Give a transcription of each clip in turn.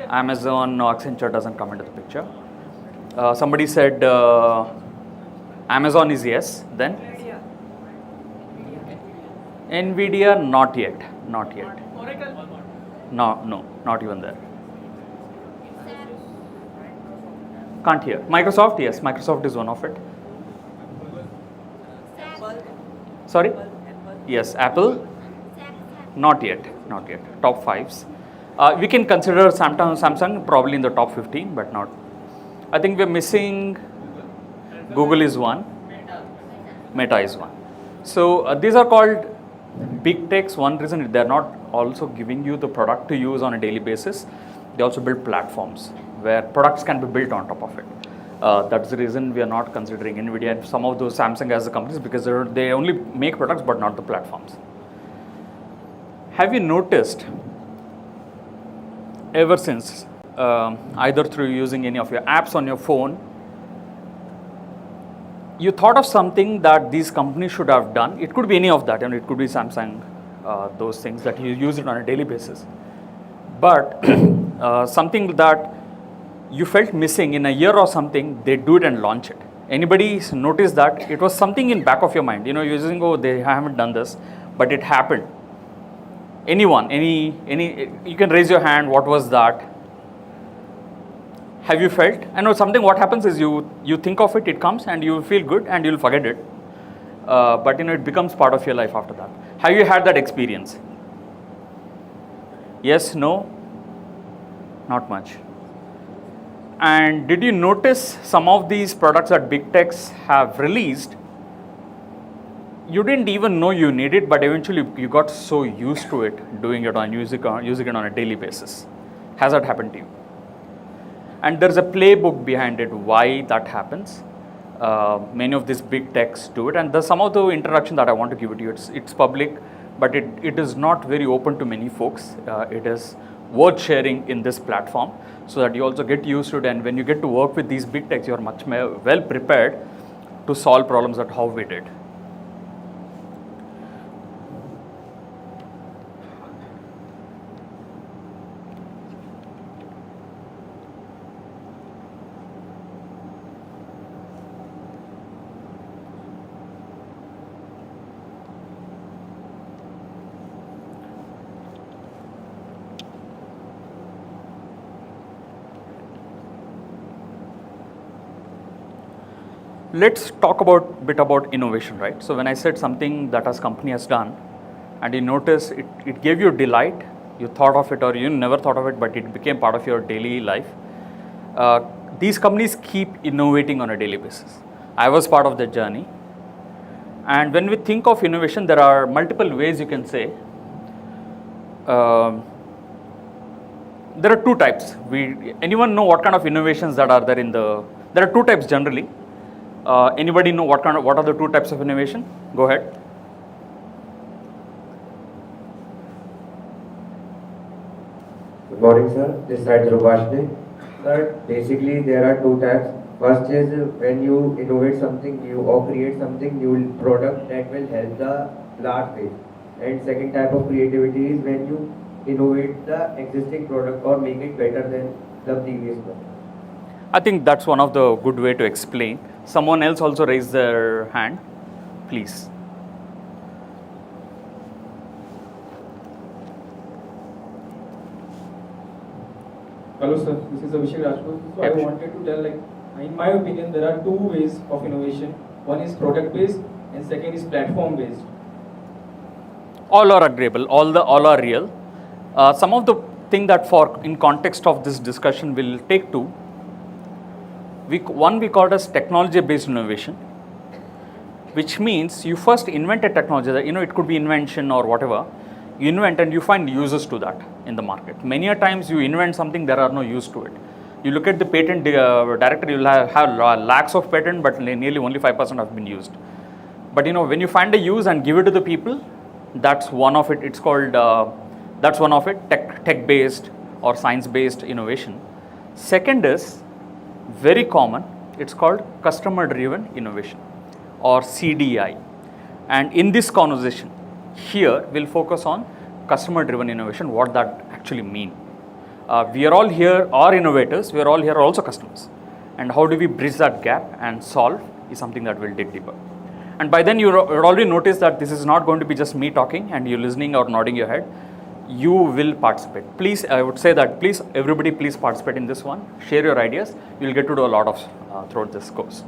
Amazon, no, Accenture doesn't come into the picture. Somebody said Amazon is yes, then NVIDIA, not yet, not yet. No, not even there. Can't hear. Microsoft, yes, Microsoft is one of it. Sorry? Yes, Apple, not yet, not yet. Top fives. We can consider Samsung probably in the top 15, but not. I think we're missing. Google is one. Meta is one. So these are called big techs. One reason they're not also giving you the product to use on a daily basis. They also build platforms where products can be built on top of it. That's the reason we are not considering NVIDIA and some of those Samsung as the companies, because they only make products but not the platforms. Have you noticed ever since, either through using any of your apps on your phone, you thought of something that these companies should have done? It could be any of that, and it could be Samsung, those things that you use it on a daily basis. But something that you felt missing in a year or something, they do it and launch it. Anybody noticed that? It was something in back of your mind. You're using, oh, they haven't done this, but it happened. Anyone, you can raise your hand. What was that? Have you felt? I know something. What happens is you think of it, it comes, and you feel good, and you'll forget it. But it becomes part of your life after that. Have you had that experience? Yes, no, not much. And did you notice some of these products that big techs have released? You didn't even know you need it, but eventually you got so used to it, doing it on using it on a daily basis. Has that happened to you? And there's a playbook behind it why that happens. Many of these big techs do it, and there's some of the introduction that I want to give it to you. It's public, but it is not very open to many folks. It is worth sharing in this platform so that you also get used to it, and when you get to work with these big techs, you're much more well prepared to solve problems that how we did. Let's talk a bit about innovation, right? So when I said something that a company has done, and you notice it gave you delight, you thought of it or you never thought of it, but it became part of your daily life. These companies keep innovating on a daily basis. I was part of that journey. And when we think of innovation, there are multiple ways you can say. There are two types. Anyone know what kind of innovations that are there there are two types generally. Anybody know what are the two types of innovation? Go ahead. Good morning, sir. This side Rubashne. Sir, basically there are two types. First is when you innovate something new or create something new product that will help the large base. And second type of creativity is when you innovate the existing product or make it better than the previous one. I think that's one of the good way to explain. Someone else also raised their hand, please. Hello sir, this is Abhishek Rajput. So I wanted to tell, in my opinion, there are two ways of innovation. One is product based and second is platform based. All are agreeable, all are real. Some of the thing that in context of this discussion will take two. One we call it as technology based innovation, which means you first invent a technology that, it could be invention or whatever. You invent and you find users to that in the market. Many a times you invent something, there are no use to it. You look at the patent directory, you'll have lakhs of patents, but nearly only 5% have been used. But when you find a use and give it to the people, that's one of it. It's called, that's one of it, tech based or science based innovation. Second is very common, it's called customer driven innovation or CDI. And in this conversation here, we'll focus on customer driven innovation, what that actually means. We are all here are innovators, we are all here also customers. And how do we bridge that gap and solve is something that we'll dig deeper. And by then you already noticed that this is not going to be just me talking and you listening or nodding your head. You will participate. Please, I would say that please, everybody please participate in this one. Share your ideas. You'll get to do a lot of throughout this course.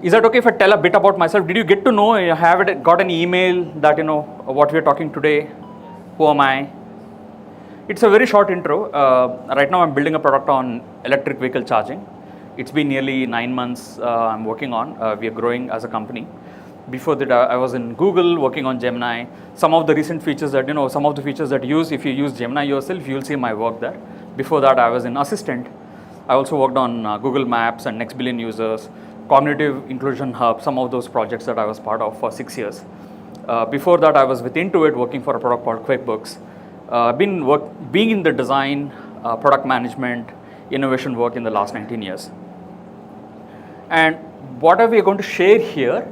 Is that okay if I tell a bit about myself? Did you get to know, got an email that, what we're talking today? Who am I? It's a very short intro. Right now I'm building a product on electric vehicle charging. It's been nearly 9 months I'm working on. We are growing as a company. Before that, I was in Google working on Gemini. Some of the recent features that, some of the features that if you use Gemini yourself, you'll see my work there. Before that, I was in Assistant. I also worked on Google Maps and Next Billion Users, Cognitive Inclusion Hub, some of those projects that I was part of for 6 years. Before that, I was with Intuit working for a product called QuickBooks. Being in the design, product management, innovation work in the last 19 years. And what are we going to share here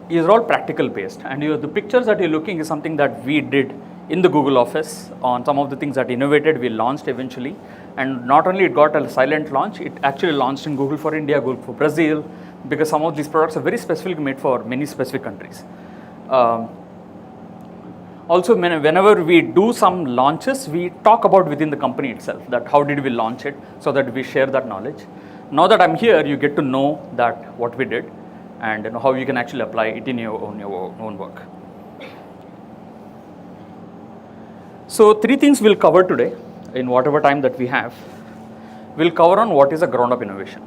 is all practical based. And the pictures that you're looking is something that we did in the Google office on some of the things that innovated, we launched eventually. And not only it got a silent launch, it actually launched in Google for India, Google for Brazil, because some of these products are very specifically made for many specific countries. Also, whenever we do some launches, we talk about within the company itself that how did we launch it, so that we share that knowledge. Now that I'm here, you get to know that what we did and how you can actually apply it in your own work. So 3 things we'll cover today in whatever time that we have. We'll cover on what is a ground-up innovation.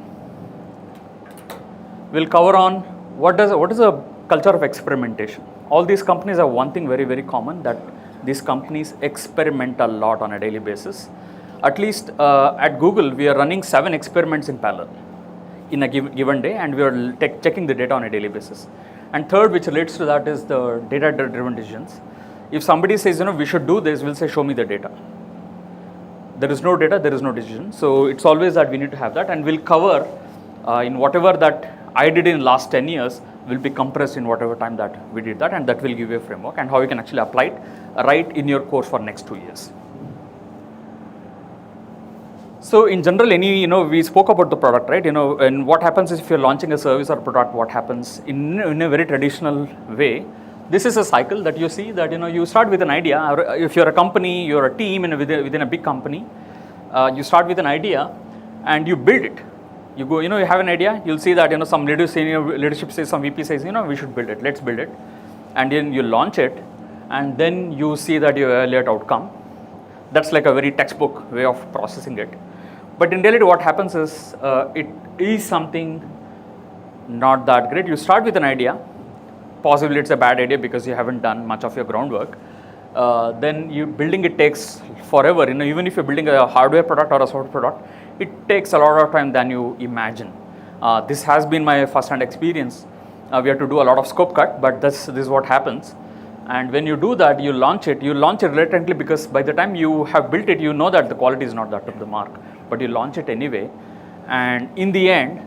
We'll cover on what is a culture of experimentation. All these companies have one thing very, very common, that these companies experiment a lot on a daily basis. At least at Google, we are running 7 experiments in parallel in a given day, and we are checking the data on a daily basis. And third, which relates to that, is the data-driven decisions. If somebody says, we should do this, we'll say, show me the data. There is no data, there is no decision. So it's always that we need to have that, and we'll cover in whatever that I did in last 10 years will be compressed in whatever time that we did that, and that will give you a framework and how you can actually apply it right in your course for next 2 years. So in general, we spoke about the product, right? And what happens is if you're launching a service or product, what happens in a very traditional way, this is a cycle that you see that, you start with an idea. If you're a company, you're a team within a big company, you start with an idea and you build it. You go, you have an idea, you'll see that, some leadership says, some VP says, we should build it, let's build it. And then you launch it, and then you see that you evaluate outcome. That's like a very textbook way of processing it. But in reality, what happens is, it is something not that great. You start with an idea, possibly it's a bad idea because you haven't done much of your groundwork. Then building it takes forever. Even if you're building a hardware product or a software product, it takes a lot of time than you imagine. This has been my first-hand experience. We have to do a lot of scope cut, but this is what happens. And when you do that, you launch it reluctantly, because by the time you have built it, you know that the quality is not that of the mark, but you launch it anyway. And in the end,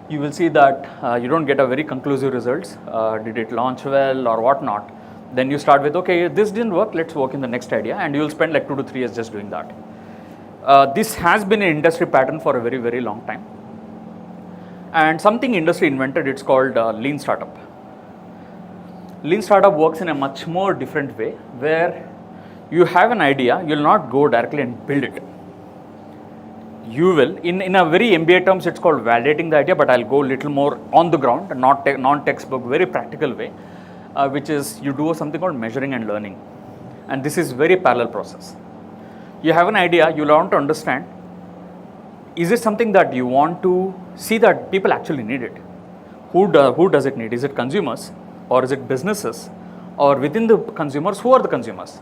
you will see that you don't get a very conclusive results. Did it launch well or whatnot? Then you start with, okay, this didn't work, let's work in the next idea, and you will spend like 2 to 3 years just doing that. This has been an industry pattern for a very, very long time. And something industry invented, it's called lean startup. Lean startup works in a much more different way, where you have an idea, you'll not go directly and build it. You will, in a very MBA terms, it's called validating the idea, but I'll go a little more on the ground, non-textbook, very practical way, which is you do something called measuring and learning. And this is very parallel process. You have an idea, you want to understand, is it something that you want to see that people actually need it? Who does it need? Is it consumers, or is it businesses, or within the consumers, who are the consumers?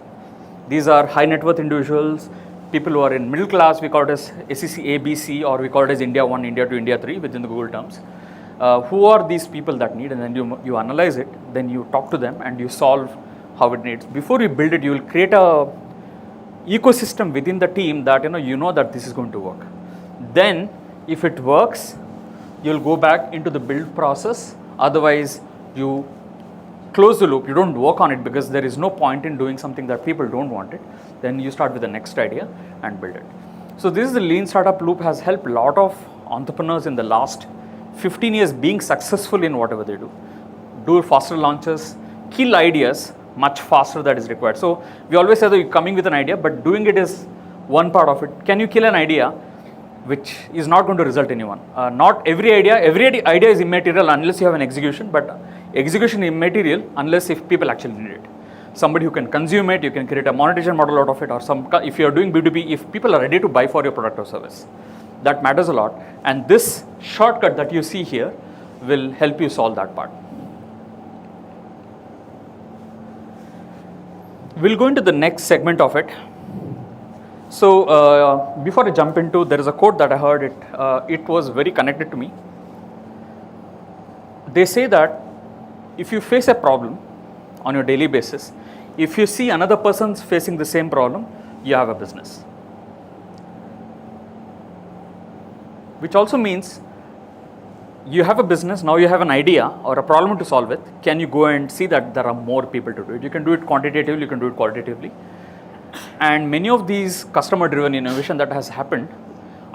These are high net worth individuals, people who are in middle class, we call it as SEC ABC, or we call it as India 1, India 2, India 3 within the Google terms. Who are these people that need? And then you analyze it, then you talk to them and you solve how it needs. Before you build it, you will create a ecosystem within the team that you know that this is going to work. Then if it works, you'll go back into the build process. Otherwise, you close the loop, you don't work on it because there is no point in doing something that people don't want it, then you start with the next idea and build it. So this is the lean startup loop has helped a lot of entrepreneurs in the last 15 years being successful in whatever they do faster launches, kill ideas much faster that is required. So we always say that you're coming with an idea, but doing it is one part of it. Can you kill an idea which is not going to result in anyone? Not every idea is immaterial unless you have an execution, but execution is immaterial unless if people actually need it. Somebody who can consume it, you can create a monetization model out of it, or if you are doing B2B, if people are ready to buy for your product or service, that matters a lot. And this shortcut that you see here will help you solve that part. We'll go into the next segment of it. So before I jump into, there is a quote that I heard, it was very connected to me. They say that if you face a problem on your daily basis, if you see another person's facing the same problem, you have a business. Which also means you have a business, now you have an idea or a problem to solve it. Can you go and see that there are more people to do it? You can do it quantitatively, you can do it qualitatively. And many of these customer driven innovation that has happened,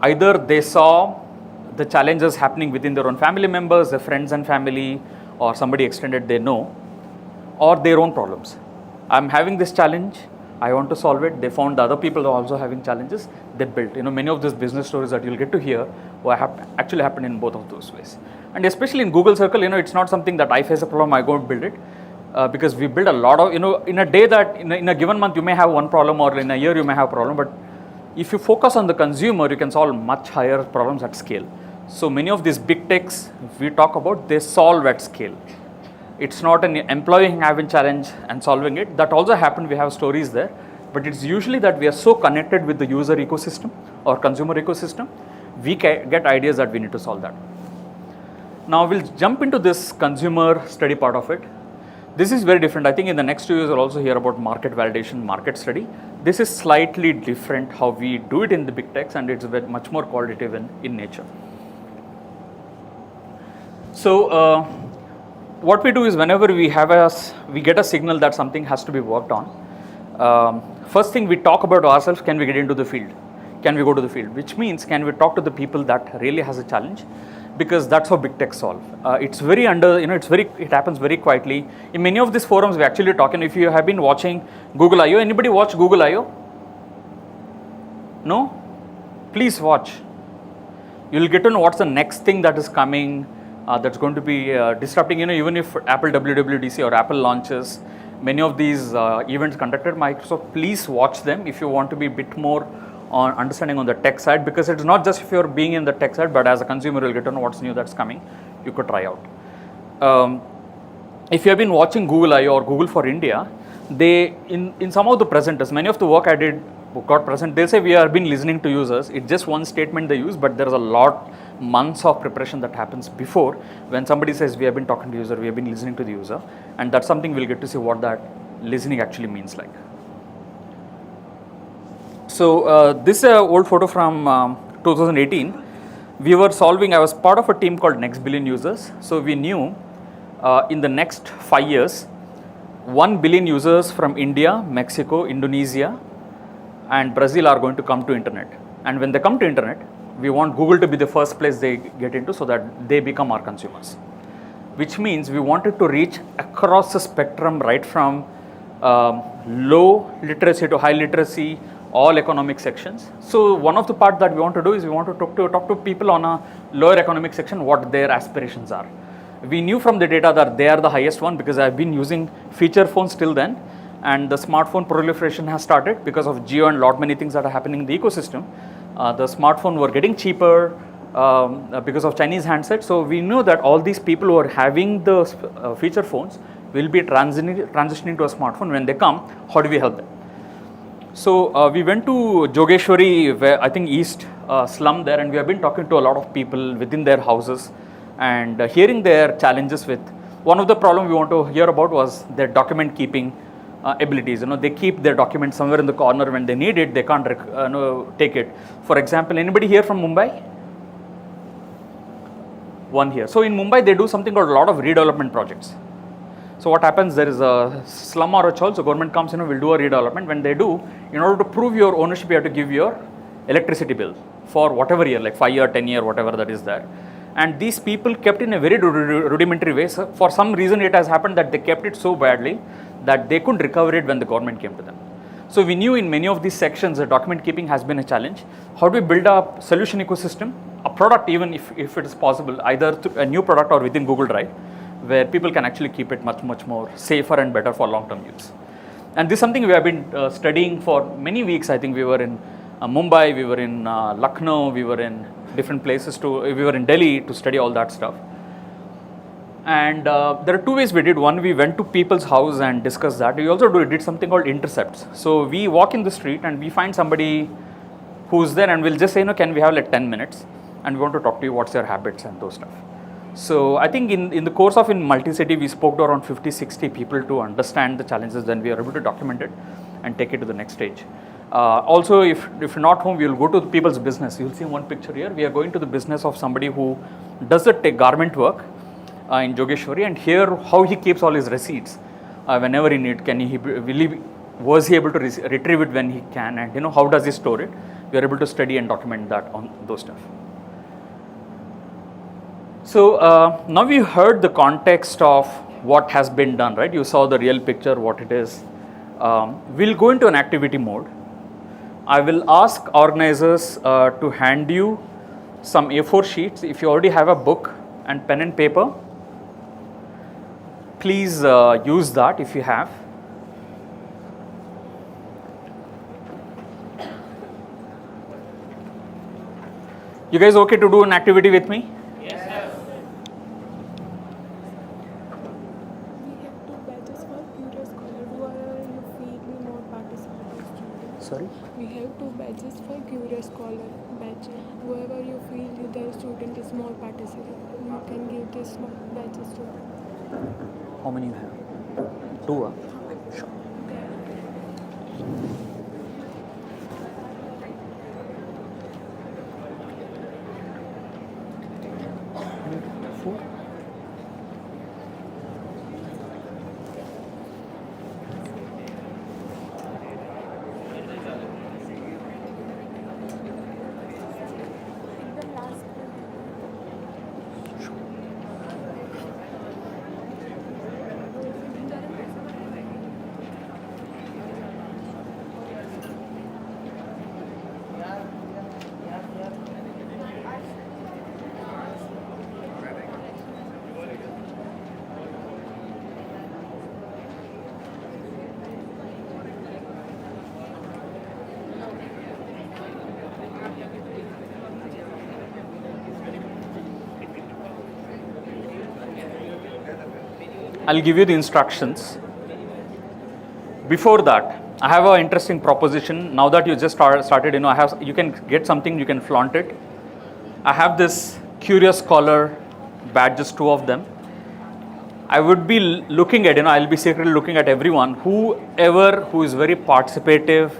either they saw the challenges happening within their own family members, their friends and family, or somebody extended they know, or their own problems. I'm having this challenge, I want to solve it. They found the other people who are also having challenges, they built. Many of these business stories that you'll get to hear actually happened in both of those ways. And especially in Google Circle, it's not something that I face a problem, I go and build it. Because we build a lot of, in a day that, in a given month, you may have one problem, or in a year, you may have a problem. But if you focus on the consumer, you can solve much higher problems at scale. So many of these big techs we talk about, they solve at scale. It's not an employee having challenge and solving it. That also happened, we have stories there. But it's usually that we are so connected with the user ecosystem or consumer ecosystem, we get ideas that we need to solve that. Now we'll jump into this consumer study part of it. This is very different. I think in the next 2 years you'll also hear about market validation, market study. This is slightly different how we do it in the big techs, and it's very much more qualitative in nature. So what we do is whenever we get a signal that something has to be worked on, first thing we talk about ourselves, can we get into the field? Can we go to the field? Which means, can we talk to the people that really has a challenge? Because that's how big tech solve. It's very it happens very quietly. In many of these forums, we actually talk, and if you have been watching Google I/O, anybody watch Google I/O? No? Please watch. You'll get to know what's the next thing that is coming, that's going to be disrupting, even if Apple WWDC or Apple launches, many of these events conducted Microsoft, please watch them if you want to be a bit more on understanding on the tech side, because it's not just if you're being in the tech side, but as a consumer you'll get to know what's new that's coming, you could try out. If you have been watching Google I/O or Google for India, they, in some of the presenters, many of the work I did got present, they'll say we have been listening to users. It's just one statement they use, but there's a lot, months of preparation that happens before when somebody says we have been talking to user, we have been listening to the user, and that's something we'll get to see what that listening actually means like. So this is an old photo from 2018. I was part of a team called Next Billion Users. So we knew in the next 5 years, 1 billion users from India, Mexico, Indonesia, and Brazil are going to come to internet. And when they come to internet, we want Google to be the first place they get into so that they become our consumers. Which means we wanted to reach across the spectrum, right from low literacy to high literacy, all economic sections. So one of the part that we want to do is we want to talk to people on a lower economic section what their aspirations are. We knew from the data that they are the highest one because I've been using feature phones till then, and the smartphone proliferation has started because of Jio and lot many things that are happening in the ecosystem. The smartphone were getting cheaper because of Chinese handsets. So we knew that all these people who are having the feature phones will be transitioning to a smartphone. When they come, how do we help them? So we went to Jogeshwari, where I think East slum there, and we have been talking to a lot of people within their houses and hearing their challenges with. One of the problems we want to hear about was their document keeping abilities. They keep their documents somewhere in the corner. When they need it, they can't take it. For example, anybody here from Mumbai? One here. So in Mumbai, they do something called a lot of redevelopment projects. So what happens, there is a slum or a chawl, so government comes, will do a redevelopment. When they do, in order to prove your ownership, you have to give your electricity bill for whatever year, like 5 year, 10 year, whatever that is there. And these people kept in a very rudimentary way. So for some reason it has happened that they kept it so badly that they couldn't recover it when the government came to them. So we knew in many of these sections that document keeping has been a challenge. How do we build a solution ecosystem, a product, even if it is possible, either through a new product or within Google Drive, where people can actually keep it much more safer and better for long-term use. And this is something we have been studying for many weeks. I think we were in Mumbai, we were in Lucknow, we were in different places we were in Delhi to study all that stuff. And there are two ways we did. One, we went to people's house and discussed that. We also did something called intercepts. So we walk in the street and we find somebody who's there and we'll just say, can we have like 10 minutes? And we want to talk to you, what's your habits and those stuff. So I think in the course of in multi-city, we spoke to around 50, 60 people to understand the challenges. Then we are able to document it and take it to the next stage. Also, if you're not home, we will go to the people's business. You'll see one picture here. We are going to the business of somebody who does the garment work in Jogeshwari, and here how he keeps all his receipts whenever he needs. Was he able to retrieve it when he can, and how does he store it? We are able to study and document that on those stuff. So now we heard the context of what has been done, right? You saw the real picture, what it is. We'll go into an activity mode. I will ask organizers to hand you some A4 sheets. If you already have a book and pen and paper, please use that if you have. You guys okay to do an activity with me? Sorry? We have 2 batches for Curious Scholar batch. Whoever you feel the student is more participant, you can give this batches to them. How many you have? 2? Sure. I'll give you the instructions. Before that, I have an interesting proposition. Now that you just started, you can get something, you can flaunt it. I have this Curious Scholar badges, 2 of them. I would be looking at, I'll be secretly looking at everyone, whoever who is very participative,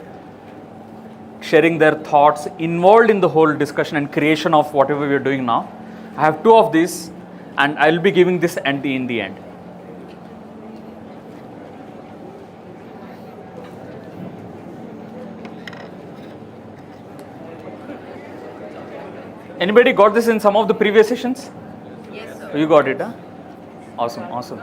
sharing their thoughts, involved in the whole discussion and creation of whatever we're doing now. I have 2 of these, and I'll be giving this in the end. Anybody got this in some of the previous sessions? Yes, sir. You got it, huh? Awesome.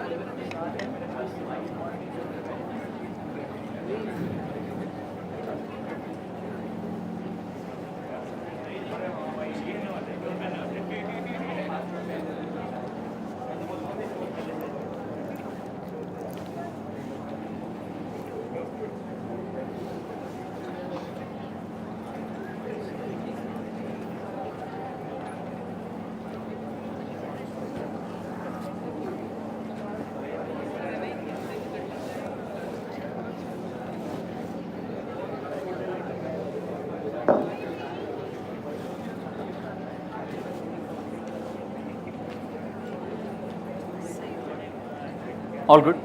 All good.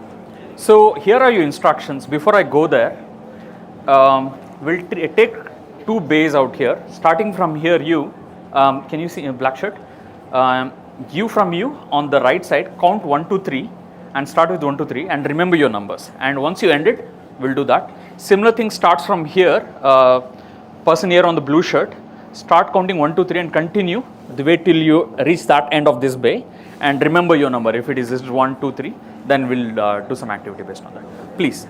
So here are your instructions. Before I go there, we'll take 2 bays out here. Starting from here, you, can you see a black shirt? You from you on the right side, count 1, 2, 3. and start with 1, 2, 3 and remember your numbers. And once you end it, we'll do that. Similar thing starts from here, person here on the blue shirt, start counting 1, 2, 3 and continue the way till you reach that end of this bay and remember your number. If it is 1, 2, 3, then we'll do some activity based on that. Please.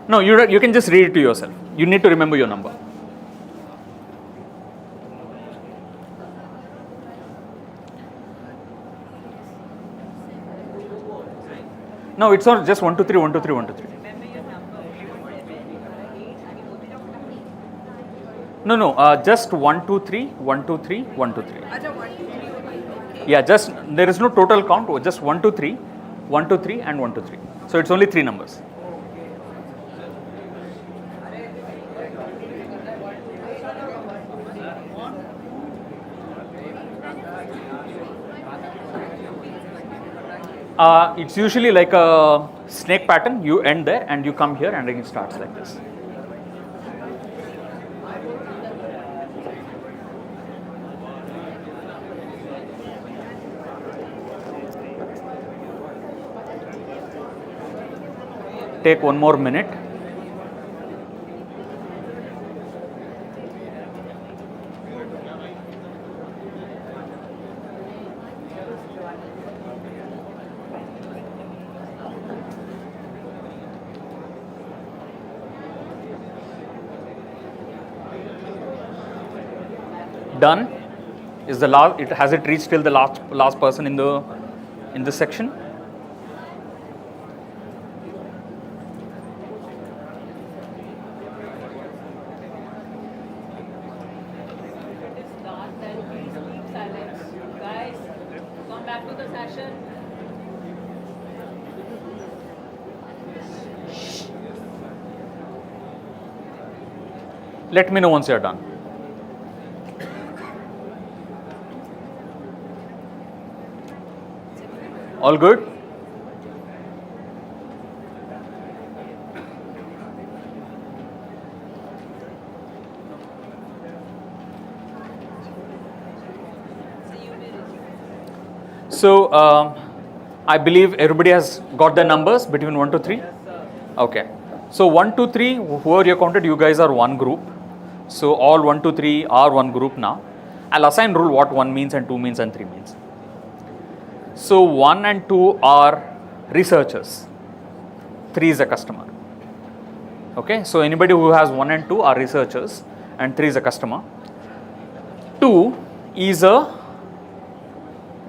No, you can just read it to yourself. You need to remember your number. No, it's not just 1, 2, 3, 1, 2, 3, 1, 2, 3. No, just 1, 2, 3, 1, 2, 3, 1, 2, 3. Yeah, just there is no total count, just 1, 2, 3, 1, 2, 3 and 1, 2, 3. So it's only 3 numbers. It's usually like a snake pattern. You end there and you come here and then it starts like this. Take 1 more minute. Done. Is the last? Has it reached till the last person in this section? Let me know once you are done. All good? So, I believe everybody has got their numbers between 1 to 3? Okay. So, 1, 2, 3, whoever you counted, you guys are one group. So, all 1, 2, 3 are one group now. I'll assign rule what 1 means and 2 means and 3 means. So, 1 and 2 are researchers, 3 is a customer. Okay, so anybody who has 1 and 2 are researchers and 3 is a customer. 2 is a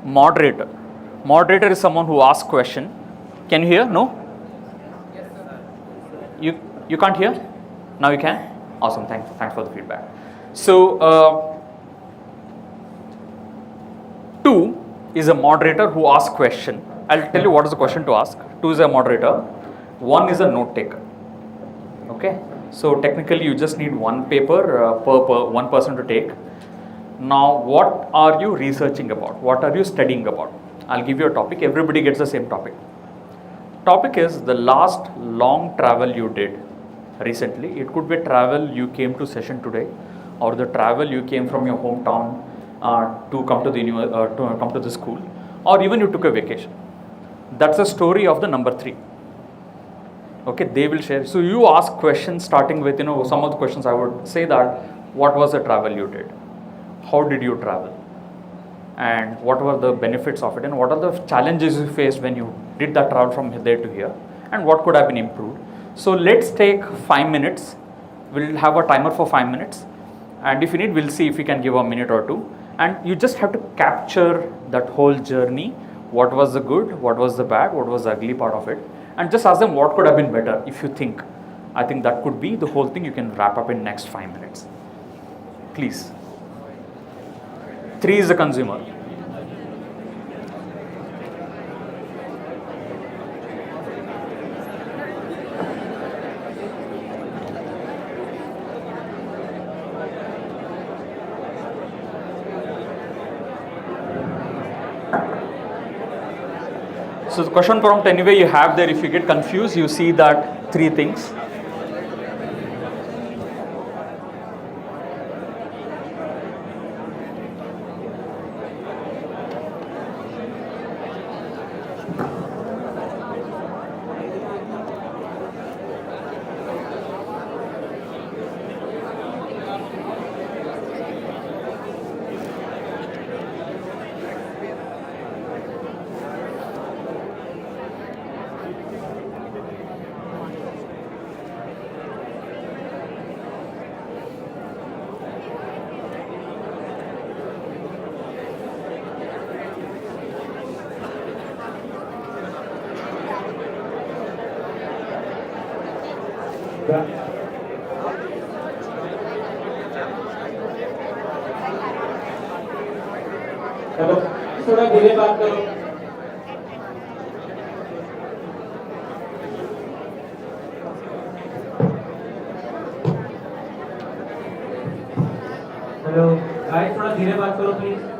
moderator. Moderator is someone who asks question. Can you hear? No? Yes, sir. You can't hear? Now you can? Awesome, thanks for the feedback. So, 2 is a moderator who asks question. I'll tell you what is the question to ask. 2 is a moderator. 1 is a note taker. Okay. So technically you just need 1 paper per 1 person to take. Now what are you researching about? What are you studying about? I'll give you a topic. Everybody gets the same topic. Topic is the last long travel you did recently. It could be travel you came to session today, or the travel you came from your hometown to come to the school, or even you took a vacation. That's the story of the number 3. Okay, they will share. So you ask questions starting with, some of the questions I would say that, what was the travel you did? How did you travel? And what were the benefits of it? And what are the challenges you faced when you did that travel from there to here? And what could have been improved? So let's take 5 minutes. We'll have a timer for 5 minutes. And if you need, we'll see if we can give a minute or 2. And you just have to capture that whole journey. What was the good? What was the bad? What was the ugly part of it? And just ask them what could have been better if you think. I think that could be the whole thing you can wrap up in next 5 minutes. Please. 3 is the consumer. So the question prompt anyway you have there, if you get confused, you see that 3 things. Hello, थोड़ा धीरे बात करो। Hello guys, थोड़ा धीरे बात करो please.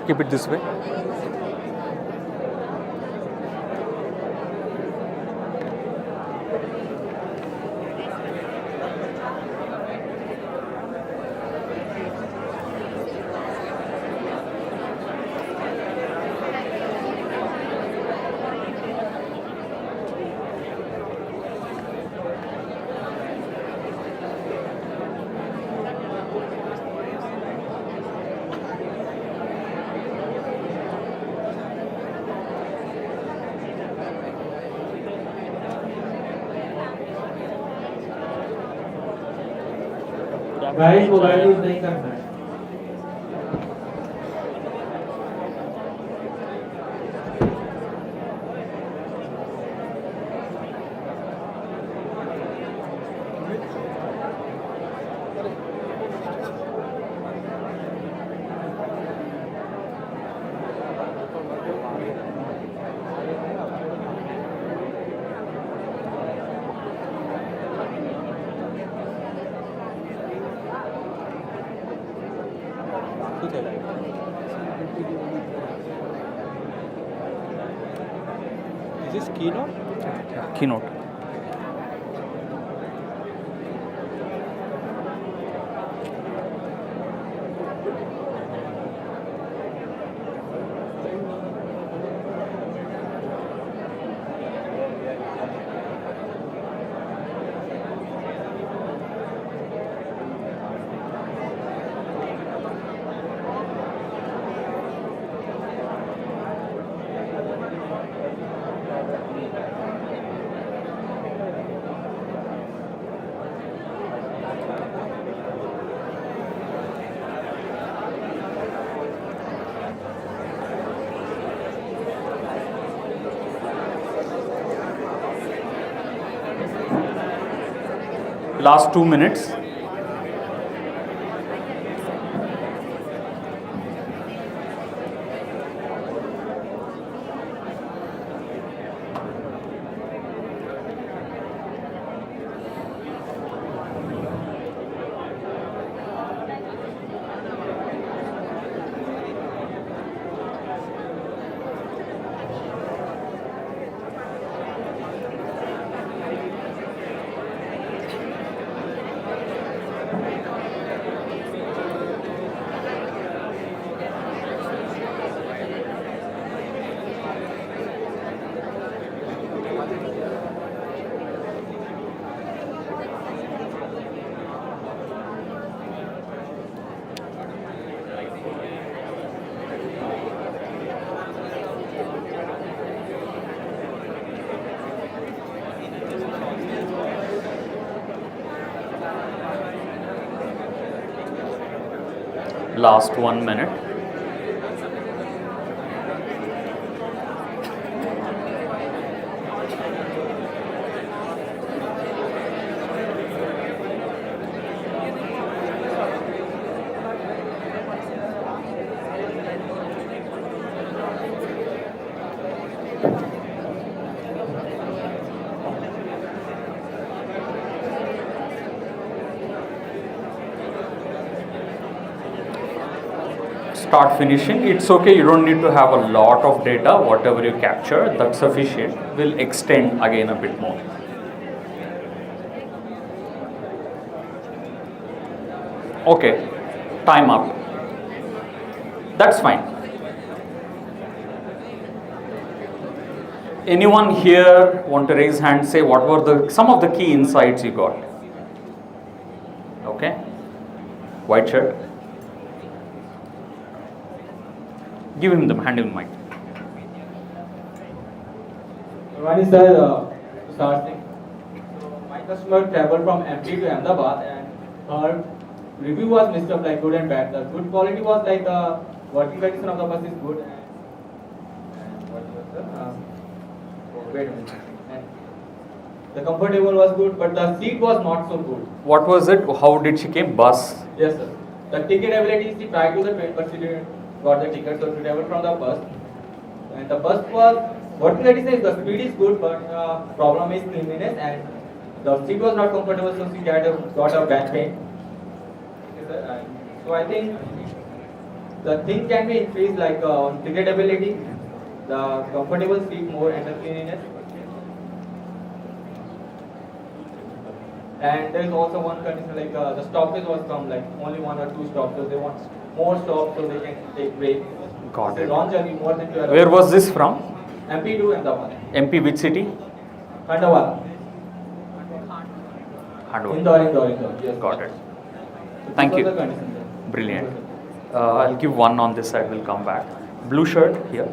Keep it this way. Guys, mobile use नहीं करना है। Is this keynote? Keynote. Last 2 minutes. Last 1 minute. Start finishing. It's okay, you don't need to have a lot of data. Whatever you capture, that's sufficient. We'll extend again a bit more. Okay, time up. That's fine. Anyone here want to raise hand, say what were some of the key insights you got? Okay, white shirt. Give him the hand in mic. One is the start thing. So my customer traveled from MP to Ahmedabad and her review was mixed up like good and bad. The good quality was like the working condition of the bus is good and what was the wait a minute. And the comfortable was good, but the seat was not so good. What was it? How did she came? Bus? Yes, sir. The ticket ability, she tried to the train, but she didn't got the ticket, so she traveled from the bus. And the bus was, what I say is the speed is good, but problem is cleanliness and the seat was not comfortable, so she got a back pain. Yes, sir. And so I think the thing can be increased like on ticket ability, the comfortable seat more and the cleanliness. And there is also one condition like the stoppage was come like only 1 or 2 stops, so they want more stops so they can take break. Got it. Long journey, more than 12 hours. Where was this from? MP to Ahmedabad. MP which city? Khandawala. Handwa. Indore. Yes. Got it. So Thank these you. were the conditions, sir. Brilliant. I'll give one on this side, we'll come back. Blue shirt here.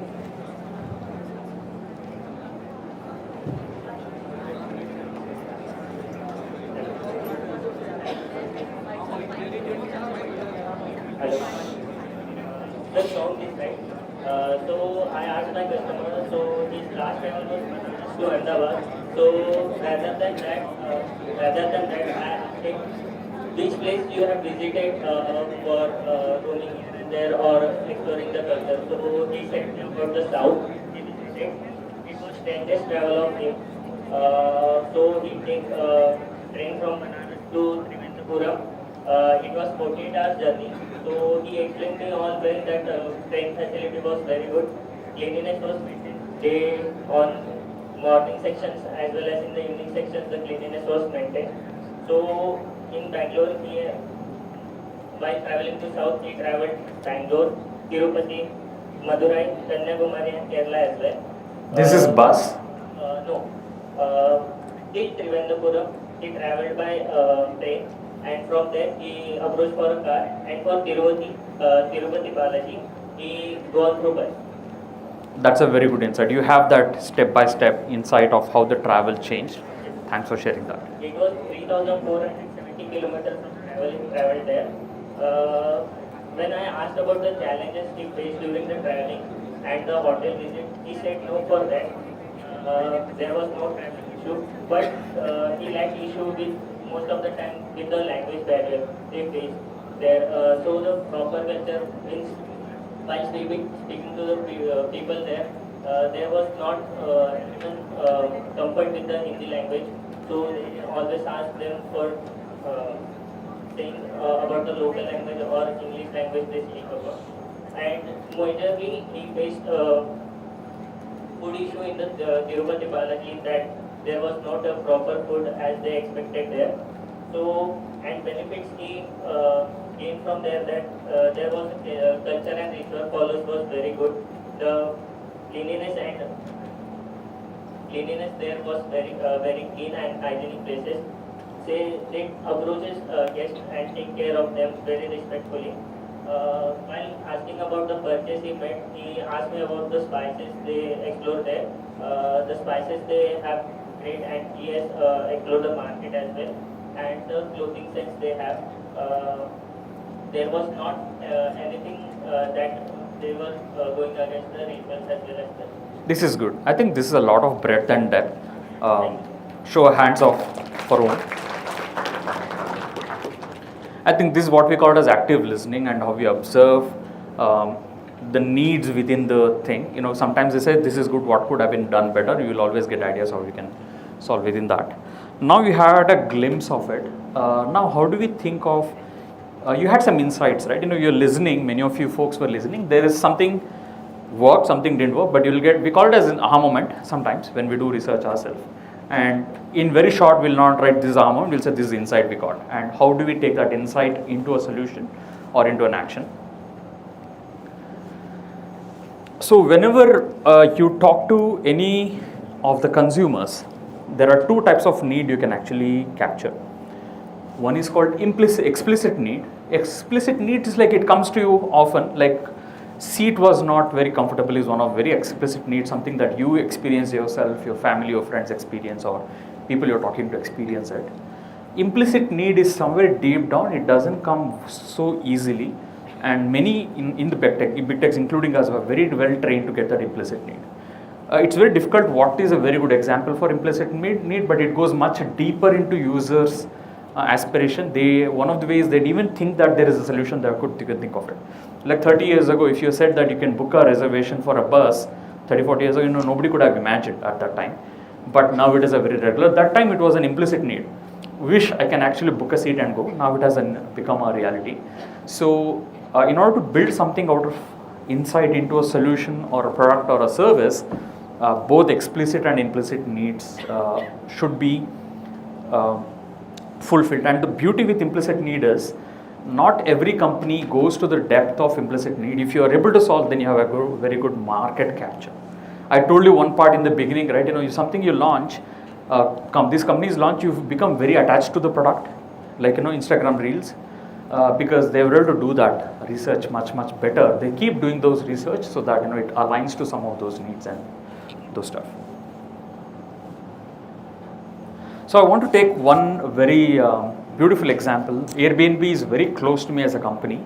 The sound is right. So I asked my customer, so his last travel was to Ahmedabad. So rather than that, I asked him, which place you have visited for roaming here and there or exploring the culture. So he said about the south he visited. It was 10 days travel of him. So he take train from Banaras to Trivandrum. It was 48 hours journey. So he explained me all well that train facility was very good. Cleanliness was maintained day on morning sections as well as in the evening sections. The cleanliness was maintained. So in Bangalore, while traveling to south, he traveled Bangalore, Tirupati, Madurai, Kanyakumari, and Kerala as well. This is bus? No. Till Trivandrum, he traveled by train. And from there he approached for a car, and for Tirupati Balaji, he gone through bus. That's a very good insight. You have that step-by-step insight of how the travel changed. Thanks for sharing that. It was 3,470 kilometers of traveled there. When I asked about the challenges he faced during the traveling and the hotel visit, he said no for that. There was no traffic issue, but he lacked issue with most of the time with the language barrier they face there. So the proper culture means while speaking to the people there, there was not even comfort with the Hindi language. So they always ask them for saying about the local language or English language they speak about. And majorly he faced food issue in the Tirupati Balaji that there was not a proper food as they expected there. So, and benefits he came from there that there was culture and ritual follows was very good. The cleanliness there was very clean and hygienic places. They approaches guests and take care of them very respectfully. While asking about the purchase he made, he asked me about the spices they explored there. The spices they have great, and he has explored the market as well, and the clothing sense they have. there was not anything that they were going against the regions as well as the. This is good. I think this is a lot of breadth and depth. Show a hands off for one. I think this is what we call as active listening, and how we observe the needs within the thing. You know, sometimes they say this is good, what could have been done better. You will always get ideas how we can solve within that. Now you had a glimpse of it. Now how do we think of, you had some insights, right? You know, you're listening, many of you folks were listening. There is something worked, something didn't work, but you'll get, we call it as an aha moment sometimes when we do research ourselves. And in very short, we'll not write this aha moment, we'll say this is insight we got. And how do we take that insight into a solution or into an action? So whenever you talk to any of the consumers, there are two types of need you can actually capture. One is called explicit need. Explicit need is like it comes to you often, like seat was not very comfortable is one of very explicit needs, something that you experience yourself, your family, your friends experience, or people you're talking to experience it. Implicit need is somewhere deep down, it doesn't come so easily, and many in the big techs including us were very well trained to get that implicit need. It's very difficult what is a very good example for implicit need, but it goes much deeper into users' aspiration. One of the ways they'd even think that there is a solution that you could think of it. Like 30 years ago, if you said that you can book a reservation for a bus, 30-40 years ago, you know, nobody could have imagined at that time. But now it is a very regular. That time it was an implicit need. Wish I can actually book a seat and go. Now it has become a reality. So in order to build something out of insight into a solution or a product or a service, both explicit and implicit needs should be fulfilled. And the beauty with implicit need is, not every company goes to the depth of implicit need. If you are able to solve, then you have a very good market capture. I told you one part in the beginning, right? You know, something you launch, these companies launch, you become very attached to the product, like, you know, Instagram Reels, because they were able to do that research much better. They keep doing those research so that, you know, it aligns to some of those needs and those stuff. So I want to take one very beautiful example. Airbnb is very close to me as a company,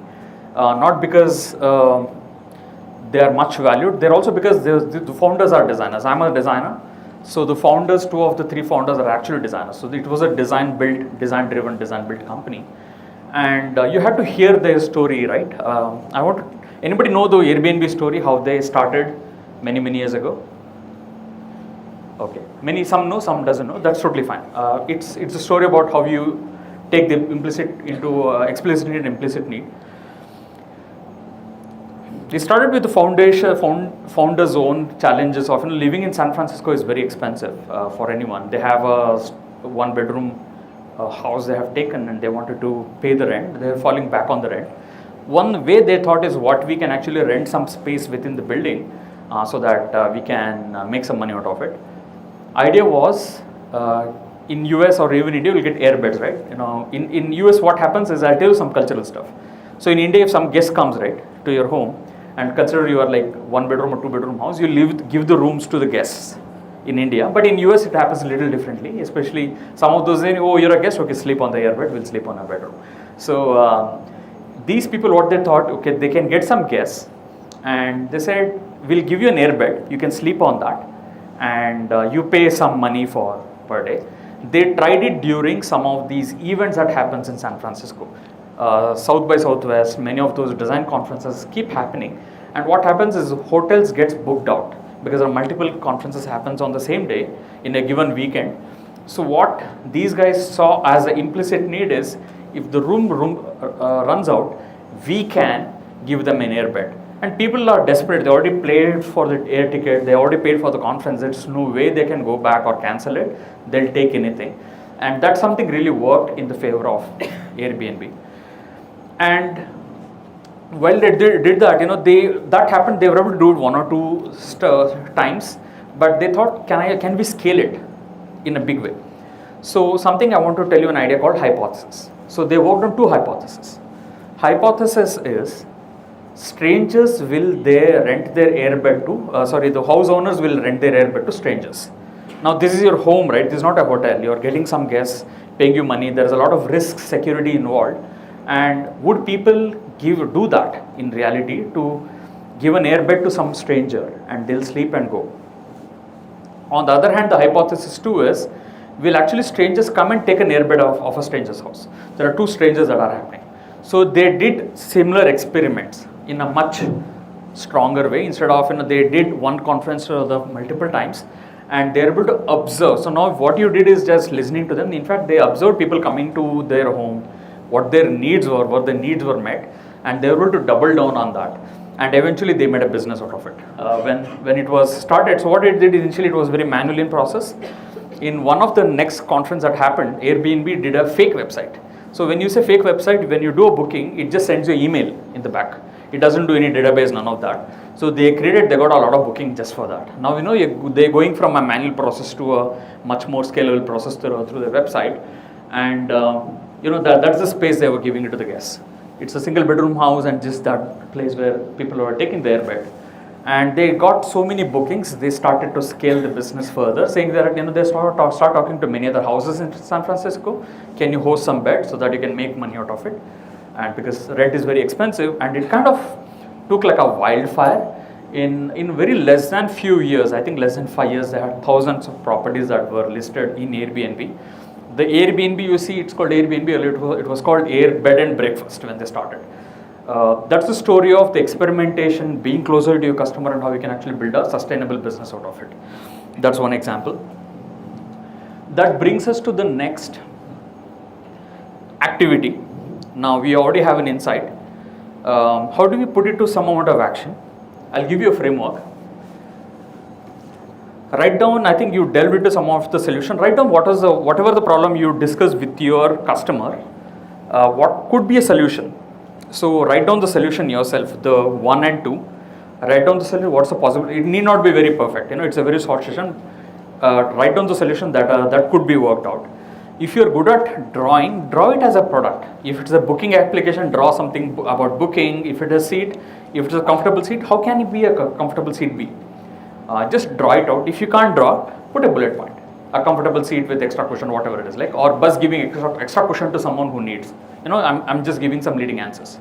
not because they are much valued, they're also because the founders are designers. I'm a designer, so the founders, 2 of the 3 founders are actually designers. So it was a design-driven, design-built company. And you have to hear their story, right? Anybody know the Airbnb story, how they started many years ago? Okay, some know, some doesn't know. That's totally fine. It's a story about how you take the implicit into explicit need and implicit need. They started with the founder's own challenges. Often living in San Francisco is very expensive for anyone. They have a 1-bedroom house they have taken, and they wanted to pay the rent. They're falling back on the rent. One way they thought is what we can actually rent some space within the building so that we can make some money out of it. Idea was, in US or even India, you'll get airbeds, right? You know, in US what happens is, I'll tell you some cultural stuff. So in India, if some guest comes, right, to your home, and consider you are like 1-bedroom or 2-bedroom house, you give the rooms to the guests in India. But in US, it happens a little differently, especially some of those, oh, you're a guest, okay, sleep on the airbed, we'll sleep on a bedroom. So these people, what they thought, okay, they can get some guests, and they said, we'll give you an airbed, you can sleep on that, and you pay some money per day. They tried it during some of these events that happens in San Francisco. South by Southwest, many of those design conferences keep happening. And what happens is hotels gets booked out because there are multiple conferences happens on the same day in a given weekend. So what these guys saw as an implicit need is, if the room runs out, we can give them an airbed. And people are desperate. They already paid for the air ticket. They already paid for the conference. There's no way they can go back or cancel it. They'll take anything. And that's something really worked in the favor of Airbnb. And while they did that, you know, that happened. They were able to do it 1 or 2 times, but they thought, can we scale it in a big way? So something I want to tell you, an idea called hypothesis. So they worked on 2 hypotheses. Hypothesis is, strangers will rent their airbed to, the house owners will rent their airbed to strangers. Now this is your home, right? This is not a hotel. You're getting some guests, paying you money. There's a lot of risk, security involved. And would people do that in reality, to give an airbed to some stranger and they'll sleep and go? On the other hand, the hypothesis 2 is, will actually strangers come and take an airbed of a stranger's house? There are two strangers that are happening. So they did similar experiments in a much stronger way. Instead of, they did one conference or the multiple times, and they're able to observe. So now what you did is just listening to them. In fact, they observed people coming to their home, what their needs were, what their needs were met, and they were able to double down on that. And eventually they made a business out of it. When it was started, so what it did initially, it was very manual in process. In one of the next conference that happened, Airbnb did a fake website. So when you say fake website, when you do a booking, it just sends you email in the back. It doesn't do any database, none of that. So they got a lot of booking just for that. Now, they're going from a manual process to a much more scalable process through the website. And, that's the space they were giving it to the guests. It's a single bedroom house and just that place where people were taking their bed. And they got so many bookings, they started to scale the business further, saying that, they start talking to many other houses in San Francisco. Can you host some beds so that you can make money out of it? And because rent is very expensive, and it kind of took like a wildfire. In very less than few years, I think less than 5 years, they had thousands of properties that were listed in Airbnb. The Airbnb, you see, it's called Airbnb, earlier it was called Air Bed and Breakfast when they started. That's the story of the experimentation, being closer to your customer, and how you can actually build a sustainable business out of it. That's one example. That brings us to the next activity. Now we already have an insight. How do we put it to some amount of action? I'll give you a framework. Write down, I think you delved into some of the solution. Write down whatever the problem you discuss with your customer, what could be a solution. So write down the solution yourself, the 1 and 2. Write down the solution, what's the possibility. It need not be very perfect, it's a very short session. Write down the solution that could be worked out. If you're good at drawing, draw it as a product. If it's a booking application, draw something about booking. If it is a seat, if it's a comfortable seat, how can it be a comfortable seat be? Just draw it out. If you can't draw, put a bullet point. A comfortable seat with extra cushion, whatever it is, like, or bus giving extra cushion to someone who needs. I'm just giving some leading answers.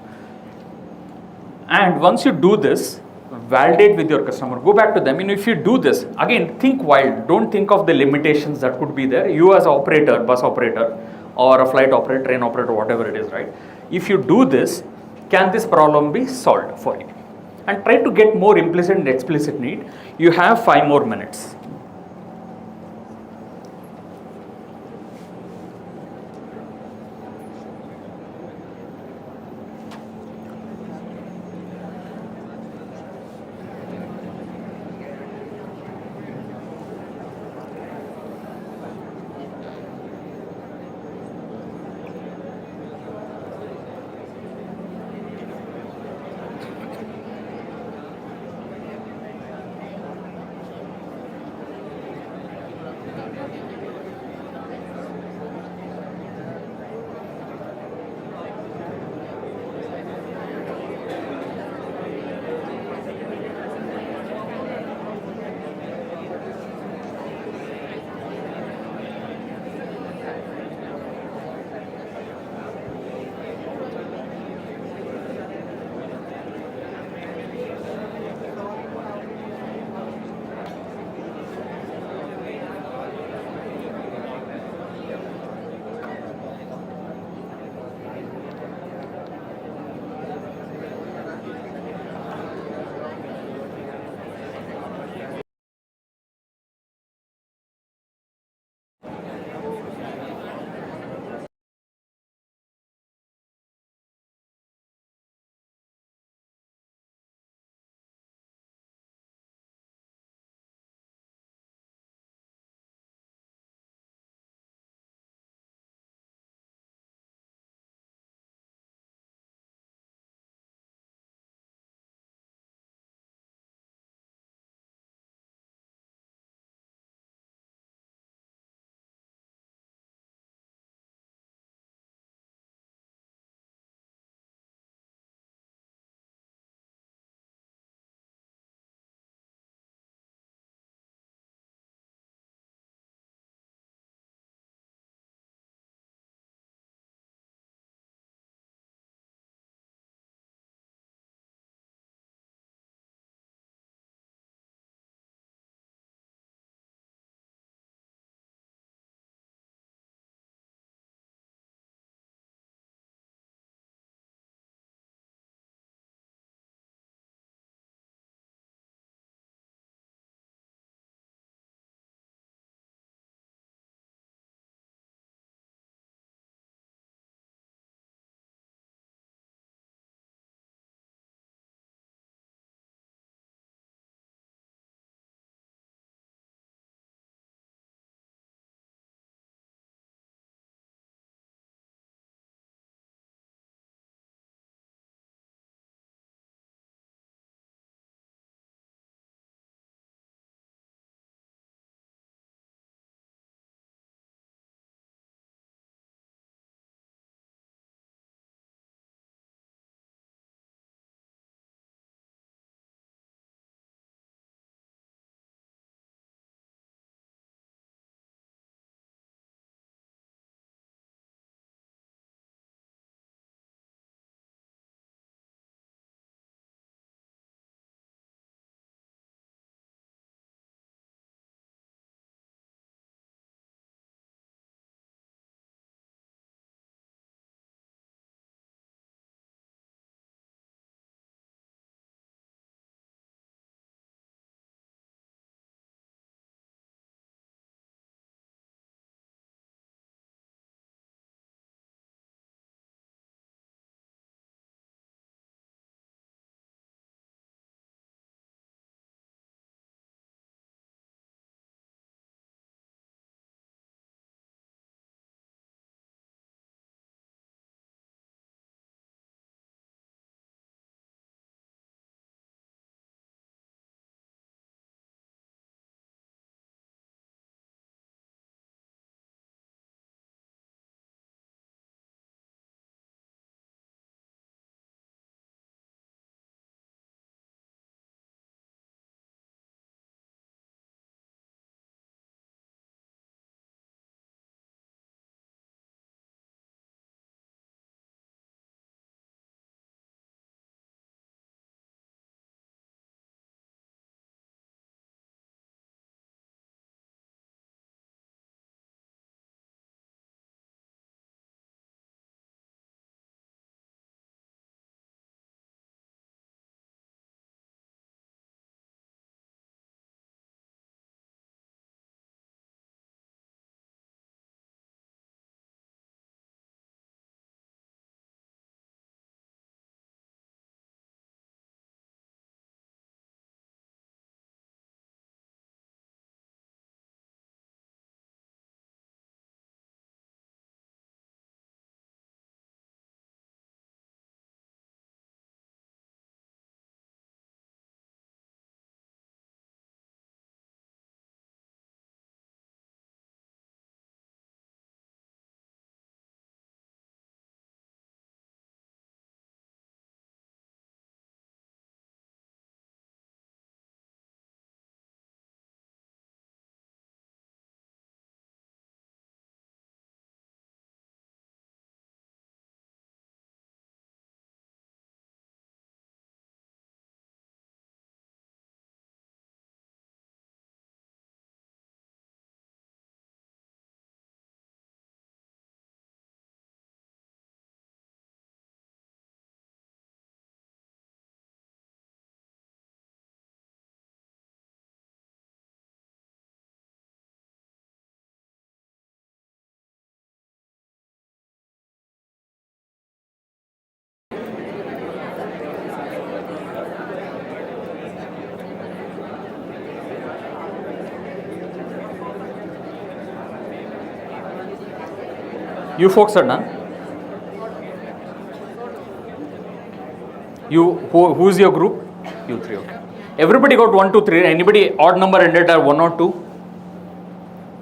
And once you do this, validate with your customer. Go back to them. If you do this, again, think wild. Don't think of the limitations that could be there. You as an operator, bus operator, or a flight operator, train operator, whatever it is, right? If you do this, can this problem be solved for you? And try to get more implicit and explicit need. You have 5 more minutes. You folks are done? Who's your group? You three, okay. Everybody got 1, 2, 3. Anybody odd number ended at 1 or 2?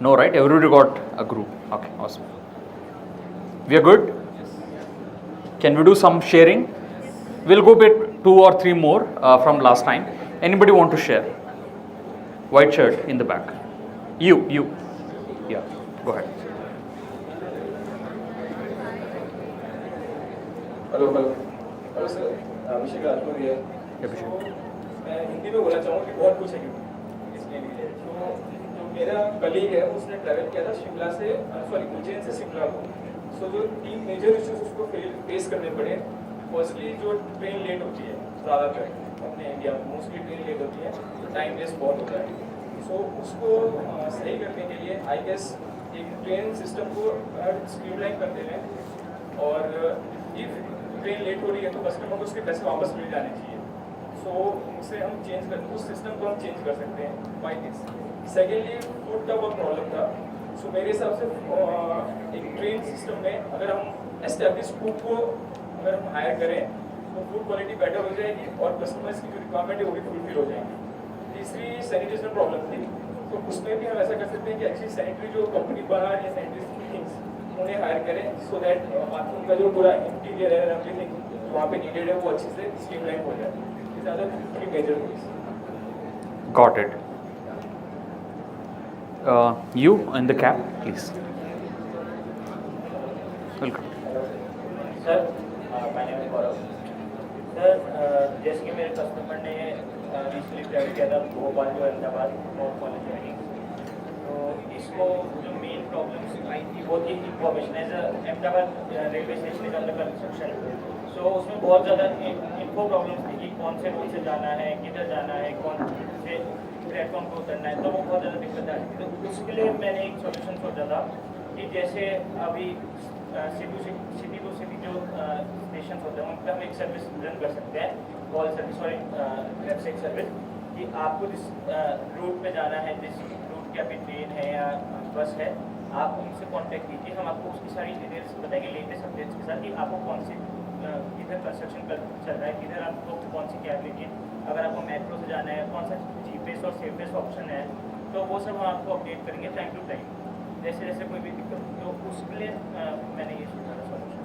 No, right? Everybody got a group. Okay, awesome. We are good? Can we do some sharing? We'll go bit 2 or 3 more from last time. Anybody want to share? White shirt in the back. You. Yeah, go ahead. Hello sir, Abhishek Rajput है। मैं हिंदी में बोलना चाहूँगा कि बहुत कुछ है इसके लिए। तो जो मेरा कलीग है उसने ट्रैवल किया था शिमला से उज्जैन से शिमला को। सो जो 3 मेजर इश्यूज उसको फेस करने पड़े। फर्स्टली जो ट्रेन लेट होती है ज़्यादातर अपने इंडिया में मोस्टली ट्रेन लेट होती है, टाइम वेस्ट बहुत होता है। सो उसको सही करने के लिए आई गेस एक ट्रेन सिस्टम को स्ट्रीमलाइन करते हैं और इफ ट्रेन लेट हो रही है तो कस्टमर को उसके पैसे वापस मिल जाने चाहिए। सो उसे हम चेंज कर उस सिस्टम को हम चेंज कर सकते हैं बाई दिस। सेकेंडली फूड का बहुत प्रॉब्लम था। सो मेरे हिसाब से एक ट्रेन सिस्टम में अगर हम एस्टेब्लिश कुक को अगर हम हायर करें तो फूड क्वालिटी बेटर हो जाएगी और कस्टमर्स की जो रिक्वायरमेंट है वो भी फुलफिल हो जाएगी। तीसरी सैनिटेशन प्रॉब्लम थी, तो उसमें भी हम ऐसा कर सकते हैं कि अच्छी सैनिटरी जो कंपनी बना या सैनिटरी थिंग्स उन्हें हायर करें सो दैट बाथरूम का जो पूरा इंटीरियर है एवरीथिंग वहाँ पे नीडेड है वो अच्छे से स्ट्रीमलाइन हो जाए। These are the 3 major ways. Got it. You in the cap, please. Welcome. Sir, my name is Gaurav. Sir, जैसे कि मेरे कस्टमर ने रिसेंटली ट्रैवल किया था भोपाल जो अहमदाबाद नॉर्थ कॉलेज में, तो इसको जो मेन प्रॉब्लम आई थी वो थी information. As Ahmedabad railway station is under construction, so उसमें बहुत ज़्यादा इन्फो प्रॉब्लम्स थी कि कौन से रूट से जाना है, किधर जाना है, कौन से प्लेटफॉर्म पर उतरना है, तो वो बहुत ज़्यादा दिक्कत आ रही थी। तो उसके लिए मैंने एक सोल्यूशन सोचा था कि जैसे अभी सिटी टू सिटी जो स्टेशन होते हैं उन पर हम एक सर्विस रन कर सकते हैं, कॉल सर्विस और वेबसाइट सर्विस, कि आपको जिस रूट पे जाना है, जिस रूट की आपकी ट्रेन है या बस है, आप उनसे कांटेक्ट कीजिए, हम आपको उसकी सारी डिटेल्स बताएंगे लेटेस्ट अपडेट्स के साथ कि आपको कौन सी किधर कंस्ट्रक्शन चल रहा है, किधर आपको कौन सी कैब लेनी है, अगर आपको मेट्रो से जाना है, कौन सा चीपेस्ट और सेफेस्ट ऑप्शन है, तो वो सब हम आपको अपडेट करेंगे टाइम टू टाइम, जैसे जैसे कोई भी दिक्कत। तो उसके लिए मैंने ये सोचा था solution.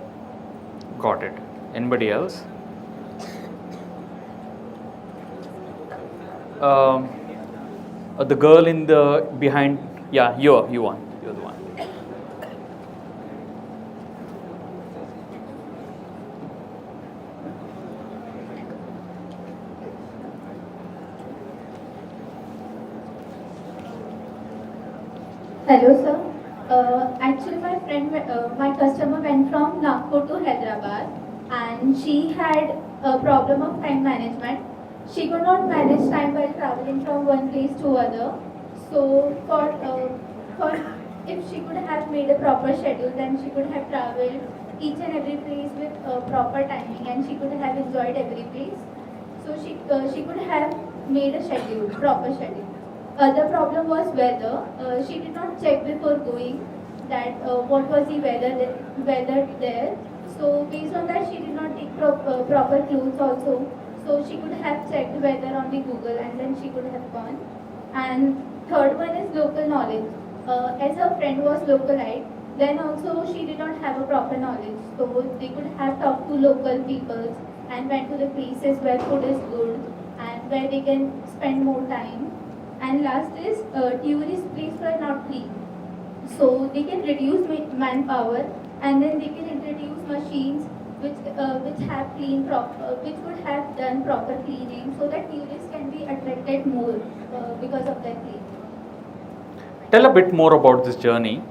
Got it. Anybody else? The girl in the behind. Yeah, you one. You're the one. Hello, sir. Actually, my customer went from Nagpur to Hyderabad, and she had a problem of time management. She could not manage time while traveling from one place to other. So, for if she could have made a proper schedule, then she could have traveled each and every place with proper timing, and she could have enjoyed every place. So she could have made a schedule, proper schedule. The problem was weather. She did not check before going that what was the weather there. So based on that, she did not take proper clues also. So she could have checked weather on the Google and then she could have gone. And third one is local knowledge. As her friend was localite, then also she did not have a proper knowledge. So they could have talked to local people and went to the places where food is good and where they can spend more time. And last is tourist places were not clean. So they can reduce manpower and then they can introduce machines which have which would have done proper cleaning so that tourists can be attracted more because of that cleaning. Tell a bit more about this journey.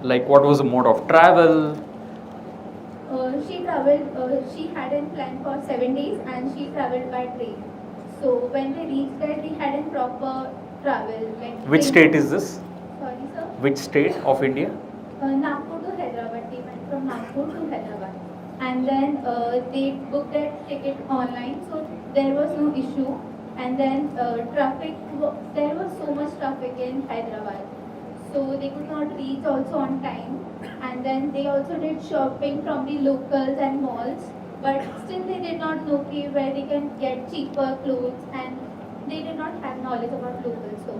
Like what was the mode of travel? She traveled. She had a plan for 7 days and she traveled by train. So when they reached there, they had a proper travel. Which state is this? Sorry, sir. Which state of India? Nagpur to Hyderabad. They went from Nagpur to Hyderabad, and then they booked their ticket online, so there was no issue. And then there was so much traffic in Hyderabad, so they could not reach also on time. And then they also did shopping from the locals and malls, but still they did not know where they can get cheaper clothes, and they did not have knowledge about locals. So,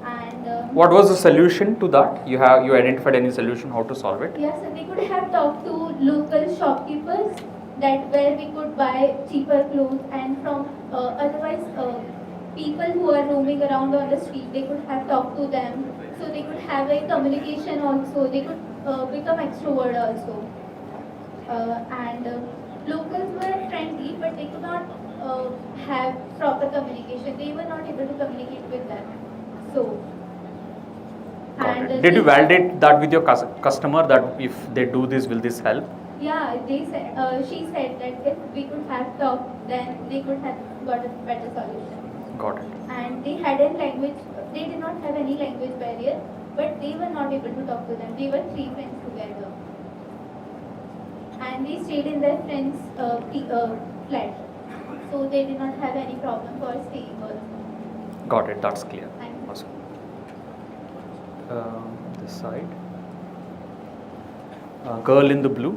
and What was the solution to that? You identified any solution how to solve it? yes, so they could have talked to local shopkeepers that where we could buy cheaper clothes, and from otherwise people who are roaming around on the street, they could have talked to them, so they could have a communication also. They could become extrovert also, and locals were friendly, but they could not have proper communication. They were not able to communicate with them. So. Got And it. Did you validate that with your customer that if they do this, will this help? Yeah, they said, she said that if we could have talked, then they could have got a better solution. Got it. And they had a language, they did not have any language barrier, but they were not able to talk to them. They were 3 friends together. And they stayed in their friend's flat. So they did not have any problem for staying also. Got it. That's clear. Thank you. Awesome. This side. Girl in the blue.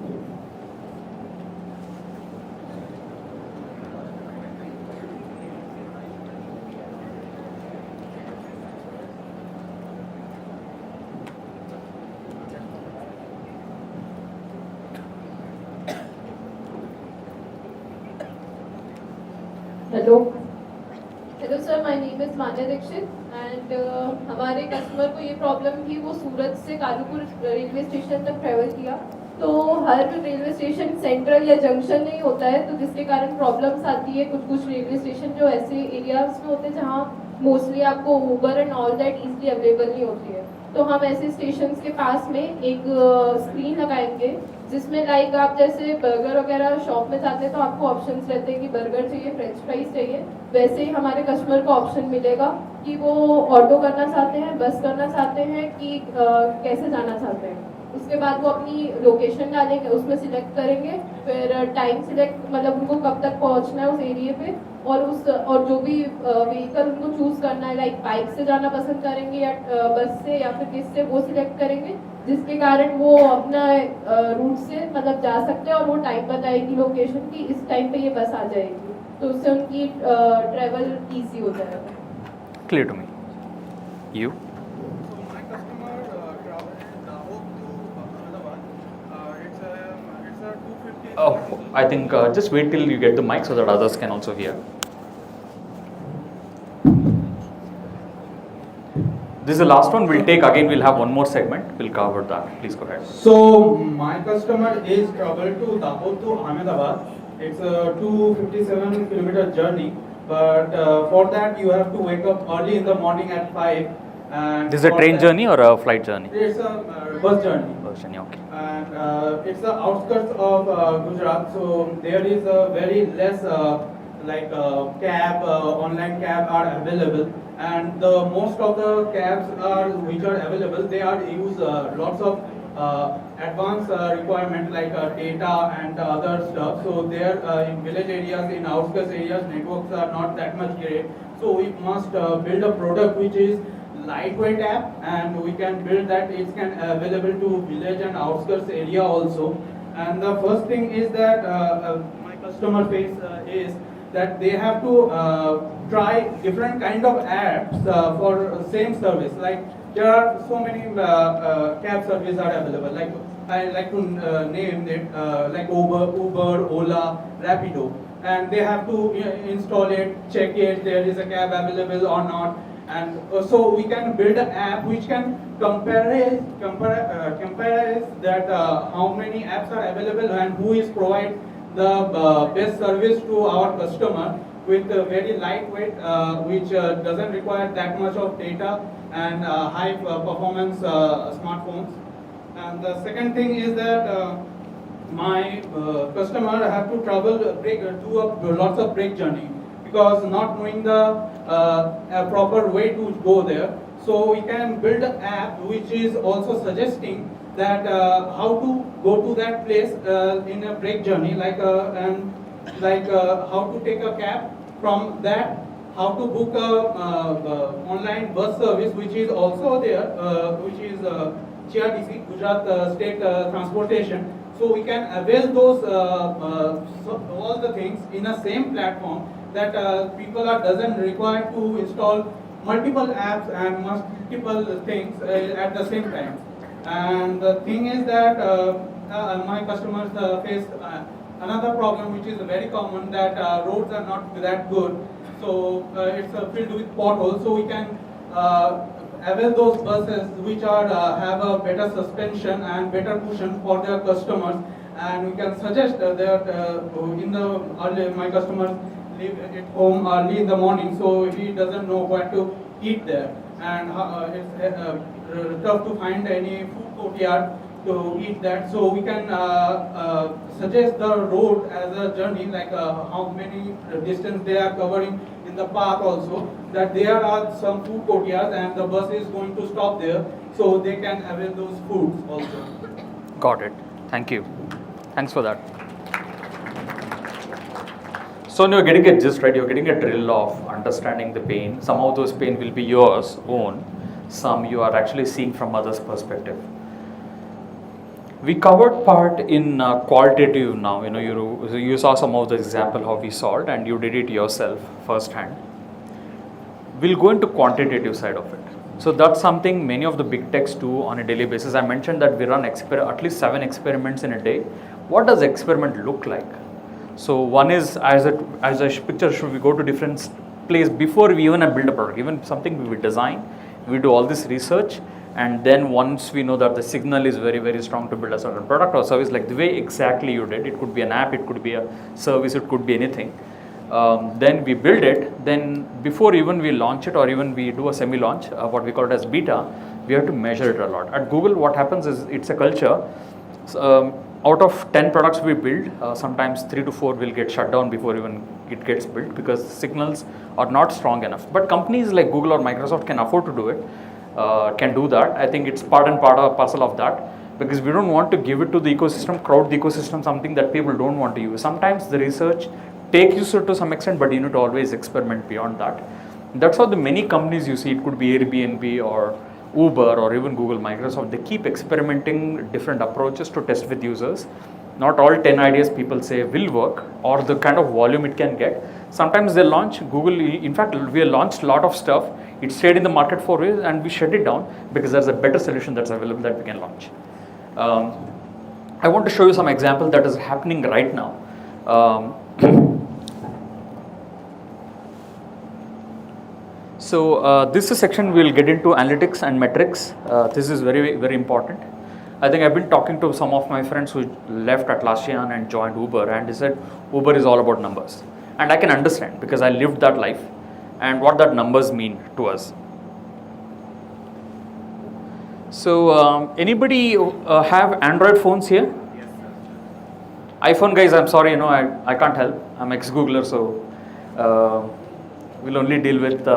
Hello sir, my name is Manya Dixit and हमारे customer को ये problem थी, वो सूरत से Kalupur railway station तक travel किया, तो हर रेलवे स्टेशन सेंट्रल या जंक्शन नहीं होता है, तो जिसके कारण प्रॉब्लम्स आती है। कुछ कुछ रेलवे स्टेशन जो ऐसे एरियाज में होते हैं जहाँ मोस्टली आपको Uber and all that easily available नहीं होती है, तो हम ऐसे स्टेशन के पास में एक स्क्रीन लगाएंगे जिसमें लाइक आप जैसे बर्गर वगैरह शॉप में जाते हैं तो आपको ऑप्शंस रहते हैं कि बर्गर चाहिए, फ्रेंच फ्राइज चाहिए, वैसे ही हमारे कस्टमर को ऑप्शन मिलेगा कि वो ऑटो करना चाहते हैं, बस करना चाहते हैं कि कैसे जाना चाहते हैं। उसके बाद वो अपनी लोकेशन डालेंगे, उसमें सिलेक्ट करेंगे, फिर टाइम सिलेक्ट मतलब उनको कब तक पहुंचना है उस एरिया पे, और जो भी व्हीकल उनको चूज करना है, लाइक बाइक से जाना पसंद करेंगे या बस से या फिर किससे, वो सिलेक्ट करेंगे, जिसके कारण वो अपना रूट से मतलब जा सकते हैं और वो टाइम बताएगी लोकेशन की, इस टाइम पे ये बस आ जाएगी, तो उससे उनकी ट्रैवल ईजी हो जाएगा। Clear to me. You? So my customer traveled Dahod to Ahmedabad. It's a 250. Oh, I think just wait till you get the mic so that others can also hear. This is the last one. We'll take again. We'll have one more segment. We'll cover that. Please go ahead. So my customer is traveled to Dahod to Ahmedabad. It's a 257-kilometer journey, but for that you have to wake up early in the morning at 5. And This is a for train that- journey or a flight journey? It's a bus journey. Bus journey, okay. And it's the outskirts of Gujarat, so there is a very less cab, online cab are available, and the most of the cabs which are available, they are use lots of advanced requirement like data and other stuff. So there in village areas, in outskirts areas, networks are not that much great. So we must build a product which is lightweight app, and we can build that it can available to village and outskirts area also. And the first thing is that my customer face is that they have to try different kind of apps for same service. Like there are so many cab services are available. Like I like to name it like Uber, Ola, Rapido, and they have to install it, check it, there is a cab available or not. And so we can build an app which can compare that how many apps are available and who is provide the best service to our customer with very lightweight, which doesn't require that much of data and high performance smartphones. And the second thing is that my customer have to travel do lots of break journey, because not knowing the a proper way to go there. So we can build an app which is also suggesting that how to go to that place in a break journey, how to take a cab from that, how to book a online bus service which is also there, which is GRTC, Gujarat State Transportation. So we can avail those all the things in a same platform that people doesn't require to install multiple apps and multiple things at the same time. And the thing is that my customers face another problem which is very common, that roads are not that good. So it's filled with potholes. So we can avail those buses which are have a better suspension and better cushion for their customers, and we can suggest that in the early, my customers leave at home early in the morning, so he doesn't know what to eat there, and it's tough to find any food courtyard to eat that. So we can suggest the road as a journey, like how many distance they are covering in the path also, that there are some food courtyards and the bus is going to stop there, so they can avail those foods also. Got it. Thank you. Thanks for that. So you're getting a gist, right? You're getting a drill of understanding the pain. Some of those pain will be yours own. Some you are actually seeing from others' perspective. We covered part in qualitative now. You saw some of the example how we solved, and you did it yourself firsthand. We'll go into quantitative side of it. So that's something many of the big techs do on a daily basis. I mentioned that we run at least 7 experiments in a day. What does experiment look like? So one is, as a picture, should we go to different place before we even build a product, even something we design, we do all this research, and then once we know that the signal is very, very strong to build a certain product or service, like the way exactly you did, it could be an app, it could be a service, it could be anything. Then we build it, then before even we launch it or even we do a semi-launch, what we call it as beta, we have to measure it a lot. At Google, what happens is, it's a culture. Out of 10 products we build, sometimes 3 to 4 will get shut down before even it gets built, because signals are not strong enough. But companies like Google or Microsoft can afford to do it, can do that. I think it's part and parcel of that, because we don't want to give it to the ecosystem, crowd the ecosystem, something that people don't want to use. Sometimes the research takes you to some extent, but you need to always experiment beyond that. That's how the many companies you see, it could be Airbnb or Uber or even Google, Microsoft, they keep experimenting different approaches to test with users. Not all 10 ideas people say will work, or the kind of volume it can get. Sometimes they launch. Google, in fact, we launched a lot of stuff. It stayed in the market for years and we shut it down because there's a better solution that's available that we can launch. I want to show you some example that is happening right now. So this is a section we'll get into analytics and metrics. This is very, very important. I think I've been talking to some of my friends who left Atlassian and joined Uber, and they said Uber is all about numbers. And I can understand, because I lived that life and what that numbers mean to us. So anybody have Android phones here? Yes, sir. iPhone guys, I'm sorry, I can't help. I'm ex-Googler, so we'll only deal with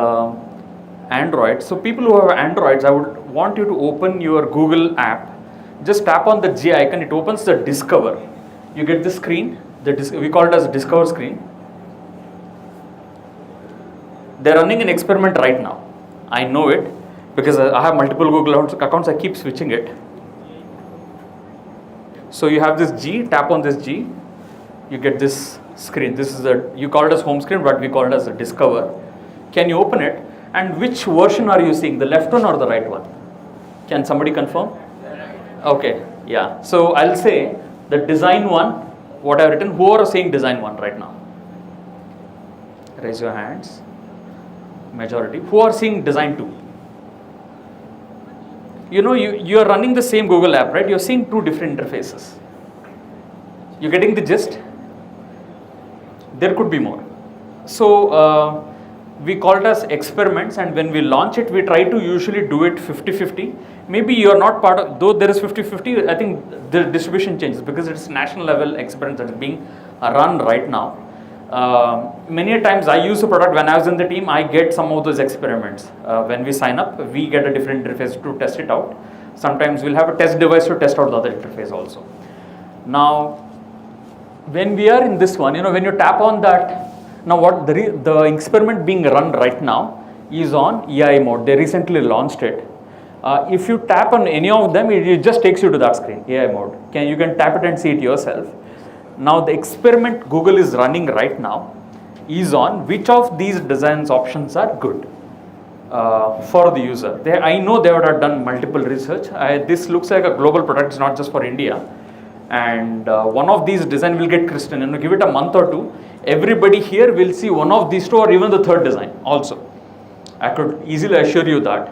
Android. So people who have Androids, I would want you to open your Google app. Just tap on the G icon, it opens the Discover. You get this screen, we call it as a Discover screen. They're running an experiment right now. I know it because I have multiple Google accounts, I keep switching it. So you have this G, tap on this G, you get this screen. This is you call it as home screen, but we call it as a Discover. Can you open it? And which version are you seeing, the left one or the right one? Can somebody confirm? Okay, yeah. So I'll say the design one, what I've written. Who are saying design one right now? Raise your hands. Majority. Who are seeing design two? You are running the same Google app, right? You're seeing two different interfaces. You're getting the gist? There could be more. So we call it as experiments, and when we launch it, we try to usually do it 50-50. Maybe you're not part of, though there is 50-50, I think the distribution changes because it's national level experiment that is being run right now. Many times I use a product when I was in the team, I get some of those experiments. When we sign up, we get a different interface to test it out. Sometimes we'll have a test device to test out the other interface also. Now, when we are in this one, when you tap on that, now what the experiment being run right now is on EI mode. They recently launched it. If you tap on any of them, it just takes you to that screen, AI mode. You can tap it and see it yourself. Now the experiment Google is running right now is on which of these designs options are good for the user. I know they would have done multiple research. This looks like a global product, it's not just for India. And one of these design will get Kristen, and give it a month or two, everybody here will see one of these two or even the third design also. I could easily assure you that.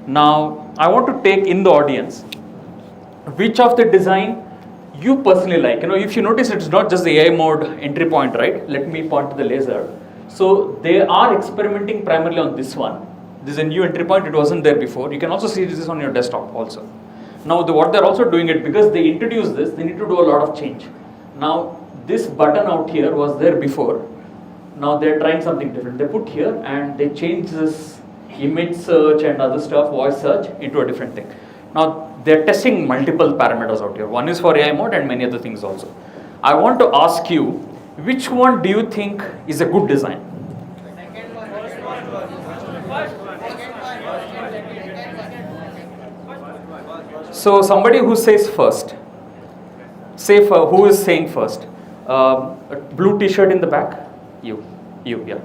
Now, I want to take in the audience which of the design you personally like. If you notice, it's not just the AI mode entry point, right? Let me point to the laser. So they are experimenting primarily on this one. This is a new entry point, it wasn't there before. You can also see this on your desktop also. Now what they're also doing it, because they introduced this, they need to do a lot of change. Now this button out here was there before. Now they're trying something different. They put here and they change this image search and other stuff, voice search, into a different thing. Now they're testing multiple parameters out here. One is for AI mode and many other things also. I want to ask you, which one do you think is a good design? So somebody who says first, say who is saying first? A blue t-shirt in the back? You, yeah.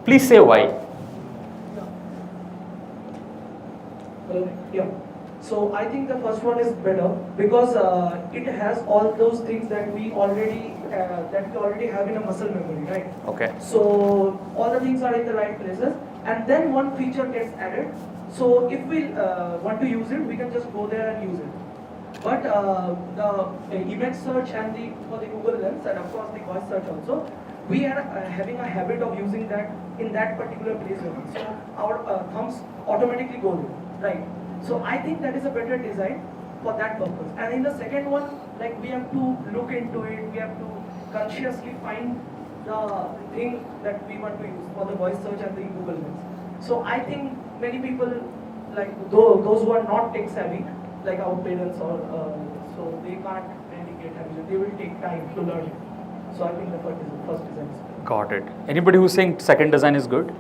Please say why. Yeah. So I think the first one is better because it has all those things that we already have in a muscle memory, right? Okay. So all the things are in the right places, and then one feature gets added. So if we want to use it, we can just go there and use it. But the image search and for the Google Lens and of course the voice search also, we are having a habit of using that in that particular place only. So our thumbs automatically go there, right? So I think that is a better design for that purpose. And in the second one, like we have to look into it, we have to consciously find the thing that we want to use for the voice search and the Google Lens. So I think many people, like those who are not tech savvy, like our parents or so they can't really get habituated. They will take time to learn it. So I think the first design is good. Got it. Anybody who's saying second design is good?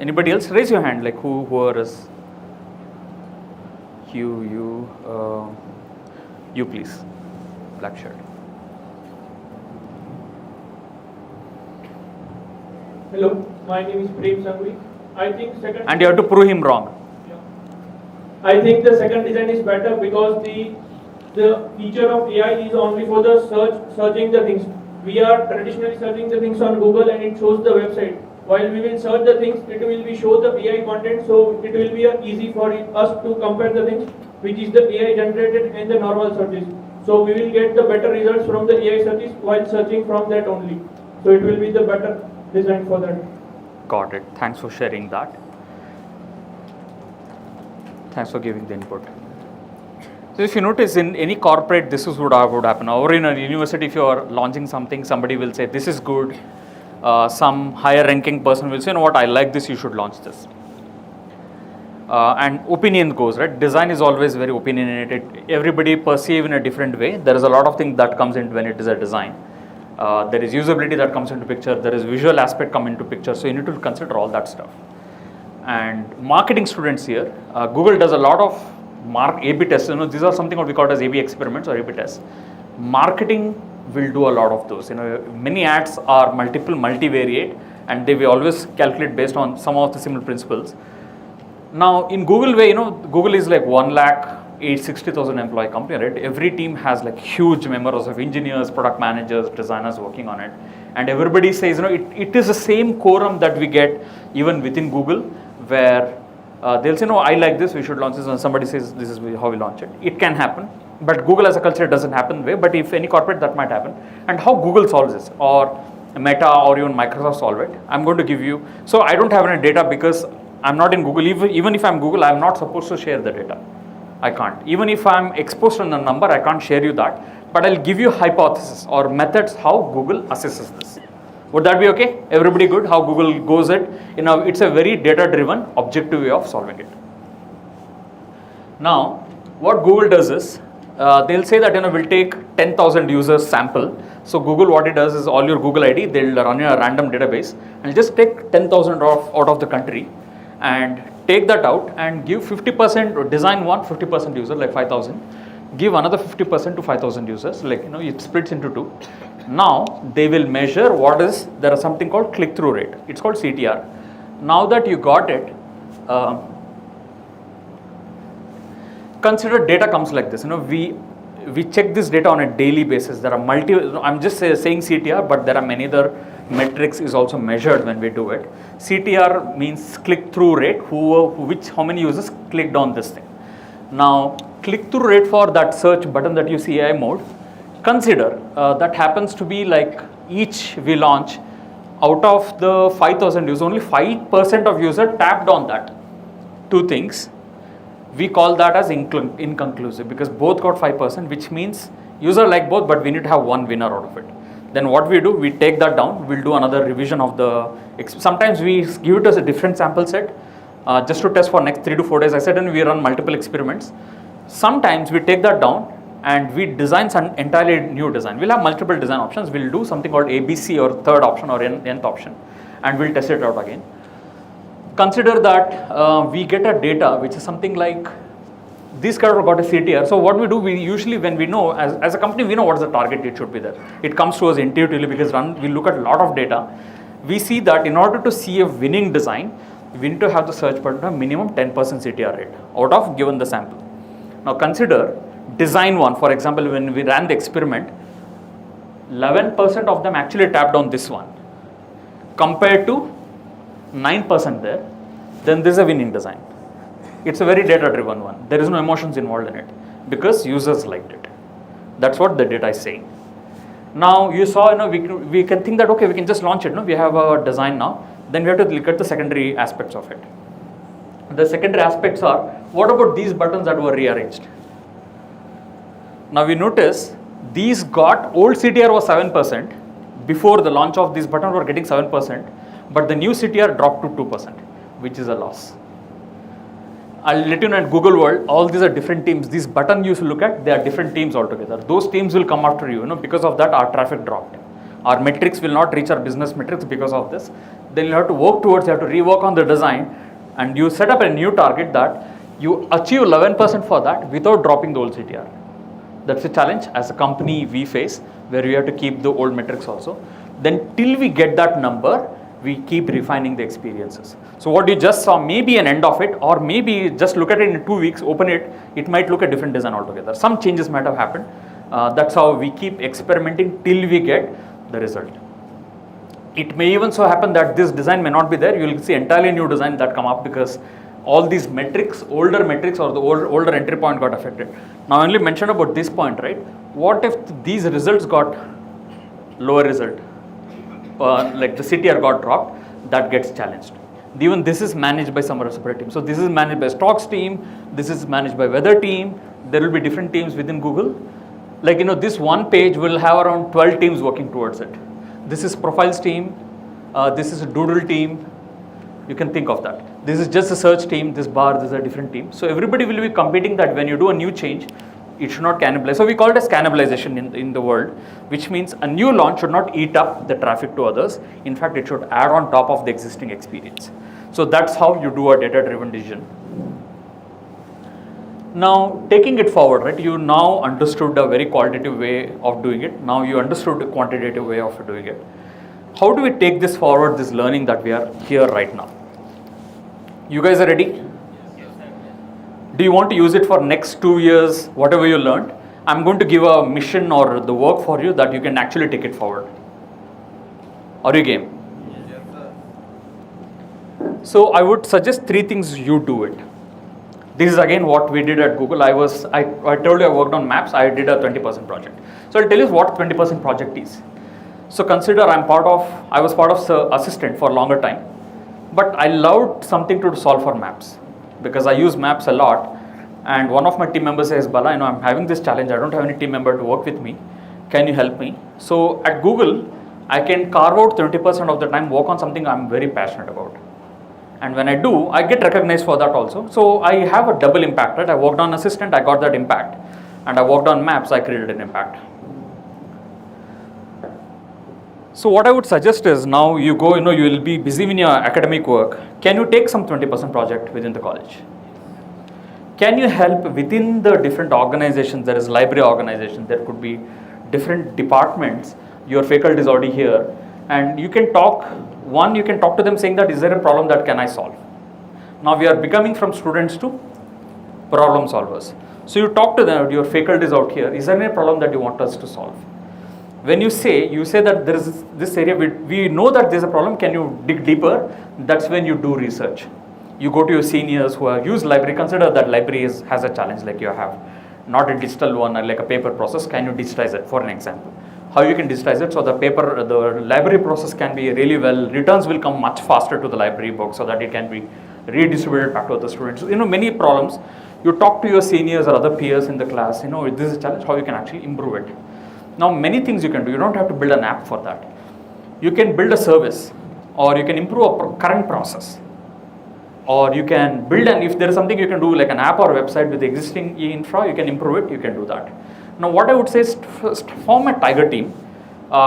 Anybody else? Raise your hand. Like who is? You please. Black shirt. Hello, my name is Prem Sangvi. I think second. And you have to prove him wrong. Yeah. I think the second design is better because the feature of AI is only for the searching the things. We are traditionally searching the things on Google and it shows the website. While we will search the things, it will be show the AI content, so it will be easy for us to compare the things which is the AI generated and the normal searches. So we will get the better results from the AI searches while searching from that only. So it will be the better design for that. Got it. Thanks for sharing that. Thanks for giving the input. So if you notice in any corporate, this is what would happen. Or in a university, if you are launching something, somebody will say, this is good. Some higher ranking person will say, you know what, I like this, you should launch this. And opinion goes, right? Design is always very opinionated. Everybody perceive in a different way. There is a lot of things that comes in when it is a design. There is usability that comes into picture. There is visual aspect come into picture. So you need to consider all that stuff. And marketing students here, Google does a lot of A/B tests. These are something what we call as A/B experiments or A/B tests. Marketing will do a lot of those. Many ads are multivariate, and they will always calculate based on some of the similar principles. Now in Google way, Google is like 1,860,000 employee company, right? Every team has like huge members of engineers, product managers, designers working on it, and everybody says, it is the same quorum that we get even within Google, where they'll say, no, I like this, we should launch this, and somebody says, this is how we launch it. It can happen, but Google as a culture doesn't happen way, but if any corporate that might happen. And how Google solves this, or Meta or even Microsoft solve it, I'm going to give you. So I don't have any data because I'm not in Google. Even if I'm Google, I'm not supposed to share the data. I can't. Even if I'm exposed on a number, I can't share you that, but I'll give you hypothesis or methods how Google assesses this. Would that be okay? Everybody good? How Google goes it? It's a very data-driven, objective way of solving it. Now, what Google does is, they'll say that we'll take 10,000 users sample So Google, what it does is all your Google ID, they'll run in a random database and just take 10,000 out of the country and take that out and give 50% design one, 50% user, like 5,000. Give another 50% to 5,000 users, like it splits into two. Now they will measure there is something called click-through rate. It's called CTR. Now that you got it, consider data comes like this. We check this data on a daily basis. There are I'm just saying CTR, but there are many other metrics is also measured when we do it. CTR means click-through rate, how many users clicked on this thing. Now, click-through rate for that search button that you see AI mode, consider that happens to be like each we launch, out of the 5,000 users, only 5% of users tapped on that. Two things. We call that as inconclusive because both got 5%, which means user like both, but we need to have one winner out of it. Then what we do, we take that down, we'll do another revision of sometimes we give it as a different sample set just to test for next 3 to 4 days. I said, and we run multiple experiments. Sometimes we take that down and we design some entirely new design. We'll have multiple design options. We'll do something called ABC or third option or nth option, and we'll test it out again. Consider that we get a data which is something like this curve got a CTR. So what we do, we usually, when we know, as a company, we know what is the target it should be there. It comes to us intuitively because we look at a lot of data. We see that in order to see a winning design, we need to have the search button a minimum 10% CTR rate out of given the sample. Now consider design one, for example, when we ran the experiment, 11% of them actually tapped on this one compared to 9% there, then this is a winning design. It's a very data driven one. There is no emotions involved in it because users liked it. That's what the data is saying. Now you saw, we can think that, okay, we can just launch it. We have a design now. Then we have to look at the secondary aspects of it. The secondary aspects are, what about these buttons that were rearranged? Now we notice these old CTR was 7%. Before the launch of these buttons were getting 7%, but the new CTR dropped to 2%, which is a loss. I'll let you know in Google world, all these are different teams. These buttons you look at, they are different teams altogether. Those teams will come after you, because of that our traffic dropped. Our metrics will not reach our business metrics because of this. Then you have to work towards, you have to rework on the design, and you set up a new target that you achieve 11% for that without dropping the old CTR. That's a challenge as a company we face, where we have to keep the old metrics also. Then till we get that number, we keep refining the experiences. So what you just saw may be an end of it, or maybe just look at it in 2 weeks, open it, it might look a different design altogether. Some changes might have happened. That's how we keep experimenting till we get the result. It may even so happen that this design may not be there. You will see entirely new design that come up because all these metrics, older metrics or the older entry point got affected. Now I only mentioned about this point, right? What if these results got lower result? Like the CTR got dropped, that gets challenged. Even this is managed by some separate team. So this is managed by stocks team, this is managed by weather team. There will be different teams within Google. Like, this one page will have around 12 teams working towards it. This is profiles team, this is a doodle team. You can think of that. This is just a search team, this bar, this is a different team. So everybody will be competing that when you do a new change, it should not cannibalize. So we call it as cannibalization in the world, which means a new launch should not eat up the traffic to others. In fact, it should add on top of the existing experience. So that's how you do a data-driven decision. Now, taking it forward, right? You now understood a very qualitative way of doing it. Now you understood the quantitative way of doing it. How do we take this forward, this learning that we are here right now? You guys are ready? Do you want to use it for next 2 years, whatever you learned? I'm going to give a mission or the work for you that you can actually take it forward. Are you game? Yes, sir. So I would suggest 3 things you do it. This is again what we did at Google. I told you I worked on maps. I did a 20% project. So I'll tell you what 20% project is. So consider I was part of assistant for a longer time, but I loved something to solve for maps because I use maps a lot. And one of my team members says, Bala, I'm having this challenge. I don't have any team member to work with me. Can you help me? So at Google, I can carve out 20% of the time, work on something I'm very passionate about. And when I do, I get recognized for that also. So I have a double impact, right? I worked on assistant, I got that impact. And I worked on maps, I created an impact. So what I would suggest is, now you go, you will be busy in your academic work. Can you take some 20% project within the college? Can you help within the different organizations? There is library organization, there could be different departments. Your faculty is already here, and you can talk to them saying that, is there a problem that can I solve? Now we are becoming from students to problem solvers. So you talk to them, your faculty is out here, is there any problem that you want us to solve? When you say that there is this area, we know that there's a problem, can you dig deeper? That's when you do research. You go to your seniors who have used library, consider that library has a challenge like you have, not a digital one or like a paper process. Can you digitize it, for an example? How you can digitize it so the library process can be really well, returns will come much faster to the library book so that it can be redistributed back to the students. Many problems. You talk to your seniors or other peers in the class, this is a challenge, how you can actually improve it. Now many things you can do, you don't have to build an app for that. You can build a service, or you can improve a current process, or you can build if there is something you can do like an app or website with existing infra, you can improve it, you can do that. Now what I would say is first form a tiger team,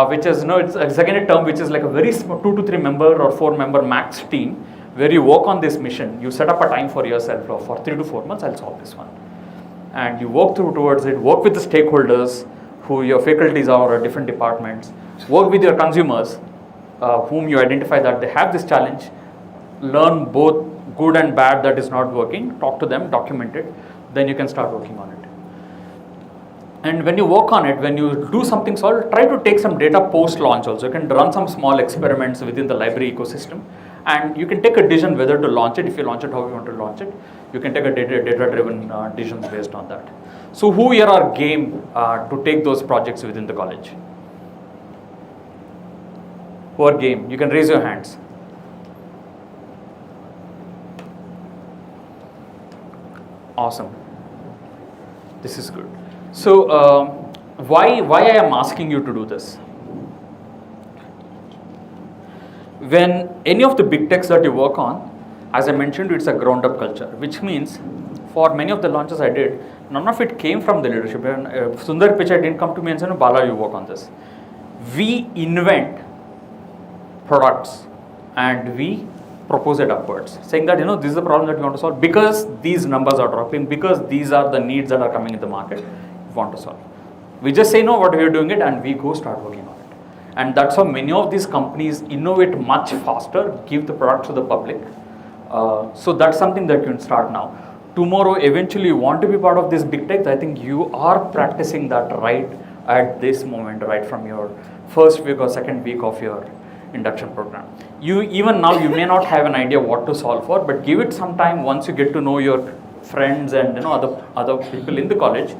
which is, it's a second term, which is like a very small 2 to 3 member or 4 member max team, where you work on this mission. You set up a time for yourself, for 3 to 4 months, I'll solve this one. And you work towards it, work with the stakeholders, who your faculties are or different departments, work with your consumers, whom you identify that they have this challenge, learn both good and bad that is not working, talk to them, document it, then you can start working on it. And when you work on it, when you do something solved, try to take some data post-launch also. You can run some small experiments within the library ecosystem, and you can take a decision whether to launch it. If you launch it, how you want to launch it. You can take a data-driven decisions based on that. So who here are game to take those projects within the college? Who are game? You can raise your hands. Awesome. This is good. So why I am asking you to do this? When any of the big techs that you work on, as I mentioned, it's a ground up culture, which means for many of the launches I did, none of it came from the leadership. And Sundar Pichai didn't come to me and say, no, Bala, you work on this. We invent products and we propose it upwards, saying that, this is the problem that we want to solve because these numbers are dropping, because these are the needs that are coming in the market, we want to solve. We just say, no, what we are doing it, and we go start working on it. And that's how many of these companies innovate much faster, give the product to the public. So that's something that you can start now. Tomorrow, eventually you want to be part of this big tech, I think you are practicing that right at this moment, right from your first week or second week of your induction program. Even now you may not have an idea what to solve for, but give it some time. Once you get to know your friends and other people in the college,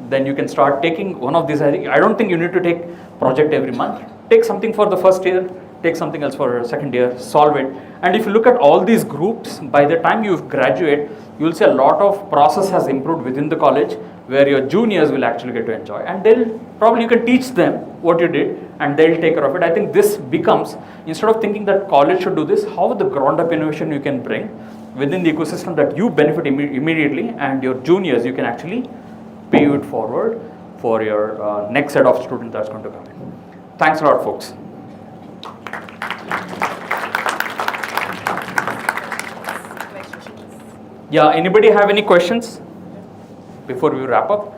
then you can start taking one of these. I don't think you need to take project every month. Take something for the first year, take something else for second year, solve it. And if you look at all these groups, by the time you graduate, you will see a lot of process has improved within the college, where your juniors will actually get to enjoy, and you can teach them what you did, and they'll take care of it. I think this becomes, instead of thinking that college should do this, how the ground up innovation you can bring within the ecosystem that you benefit immediately, and your juniors, you can actually pave it forward for your next set of students that's going to come in. Thanks a lot, folks. Yeah, anybody have any questions before we wrap up?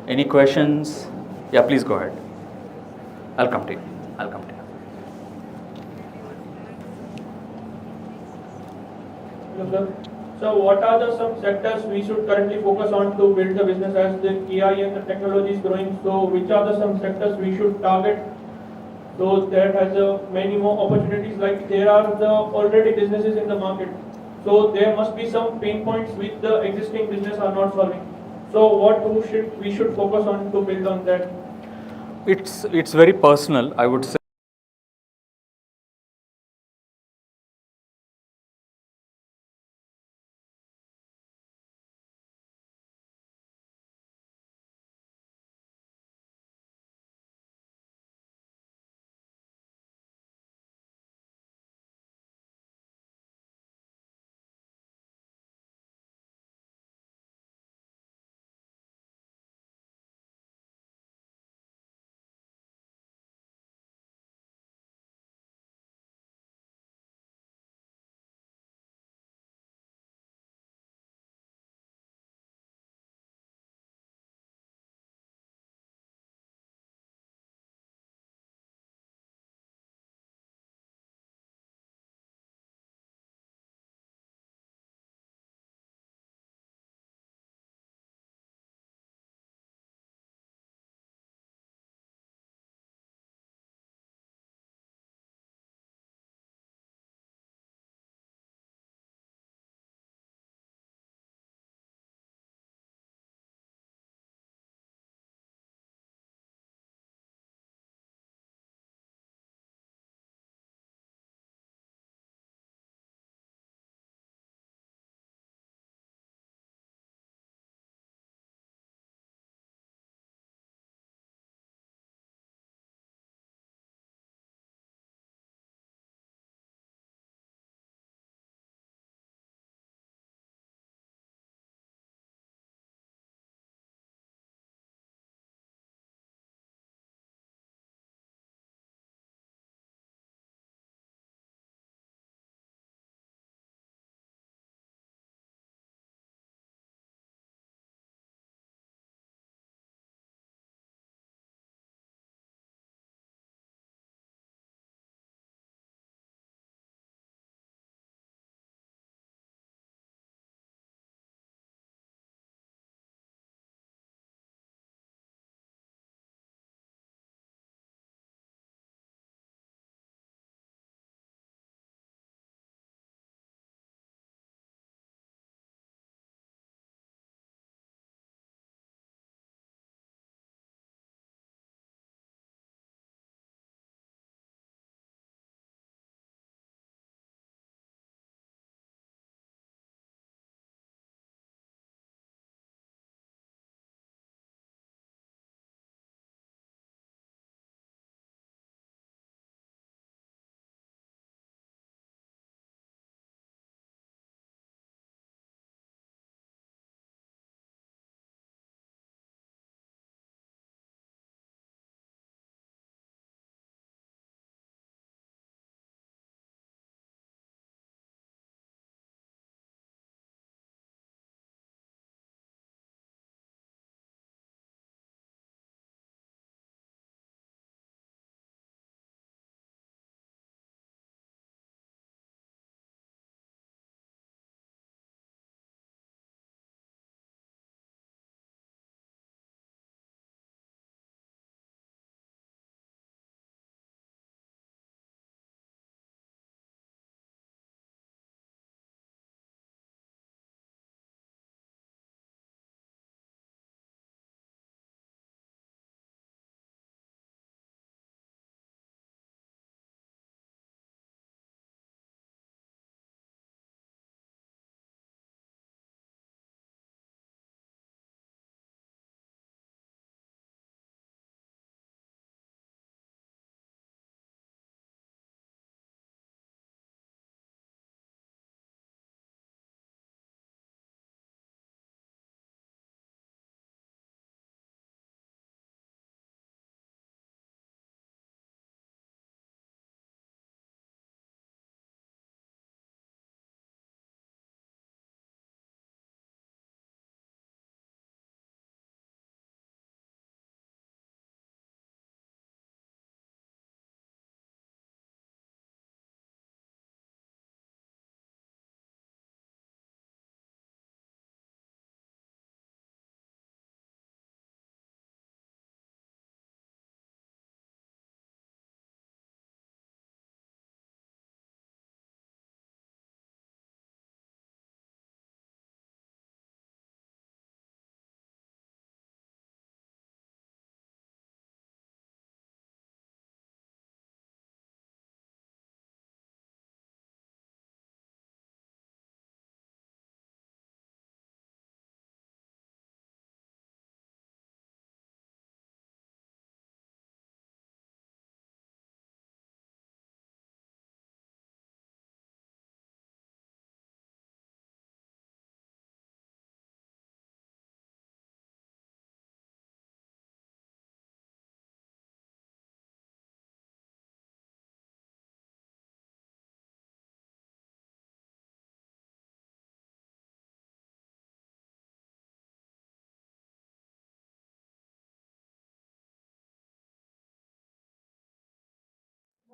Any questions? Yeah, please go ahead. I'll come to you. Hello, sir. So what are some sectors we should currently focus on to build the business as the AI and the technology is growing? So which are some sectors we should target? So that has many more opportunities, like there are already businesses in the market. So there must be some pain points which the existing business are not solving. So what we should focus on to build on that? It's very personal, I would say.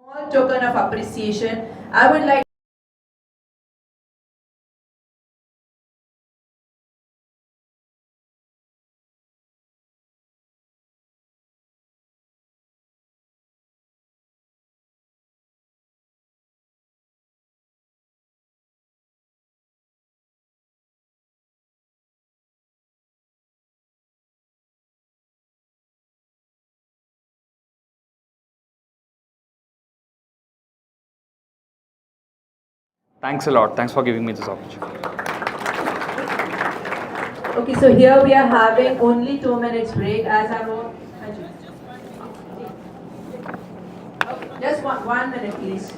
Small token of appreciation. I would like Thanks a lot. Thanks for giving me this opportunity. Okay, so here we are having only 2 minutes break as I wrote. Just one minute, please.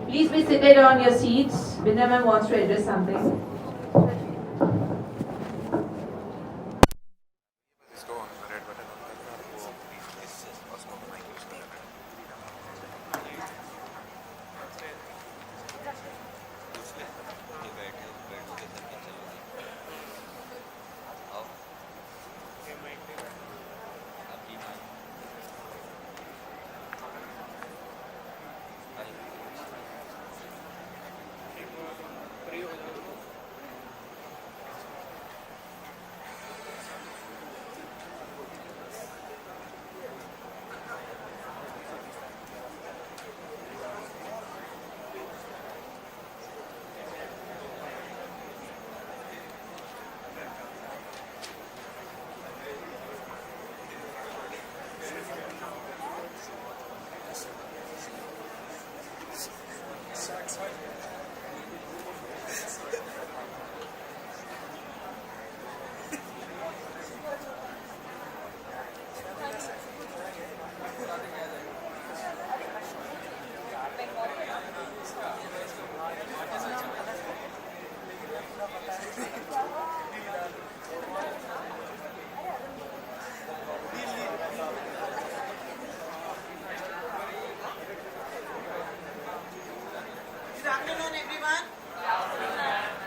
Please be seated on your seats. Binda ma'am wants to address something. Good afternoon, everyone.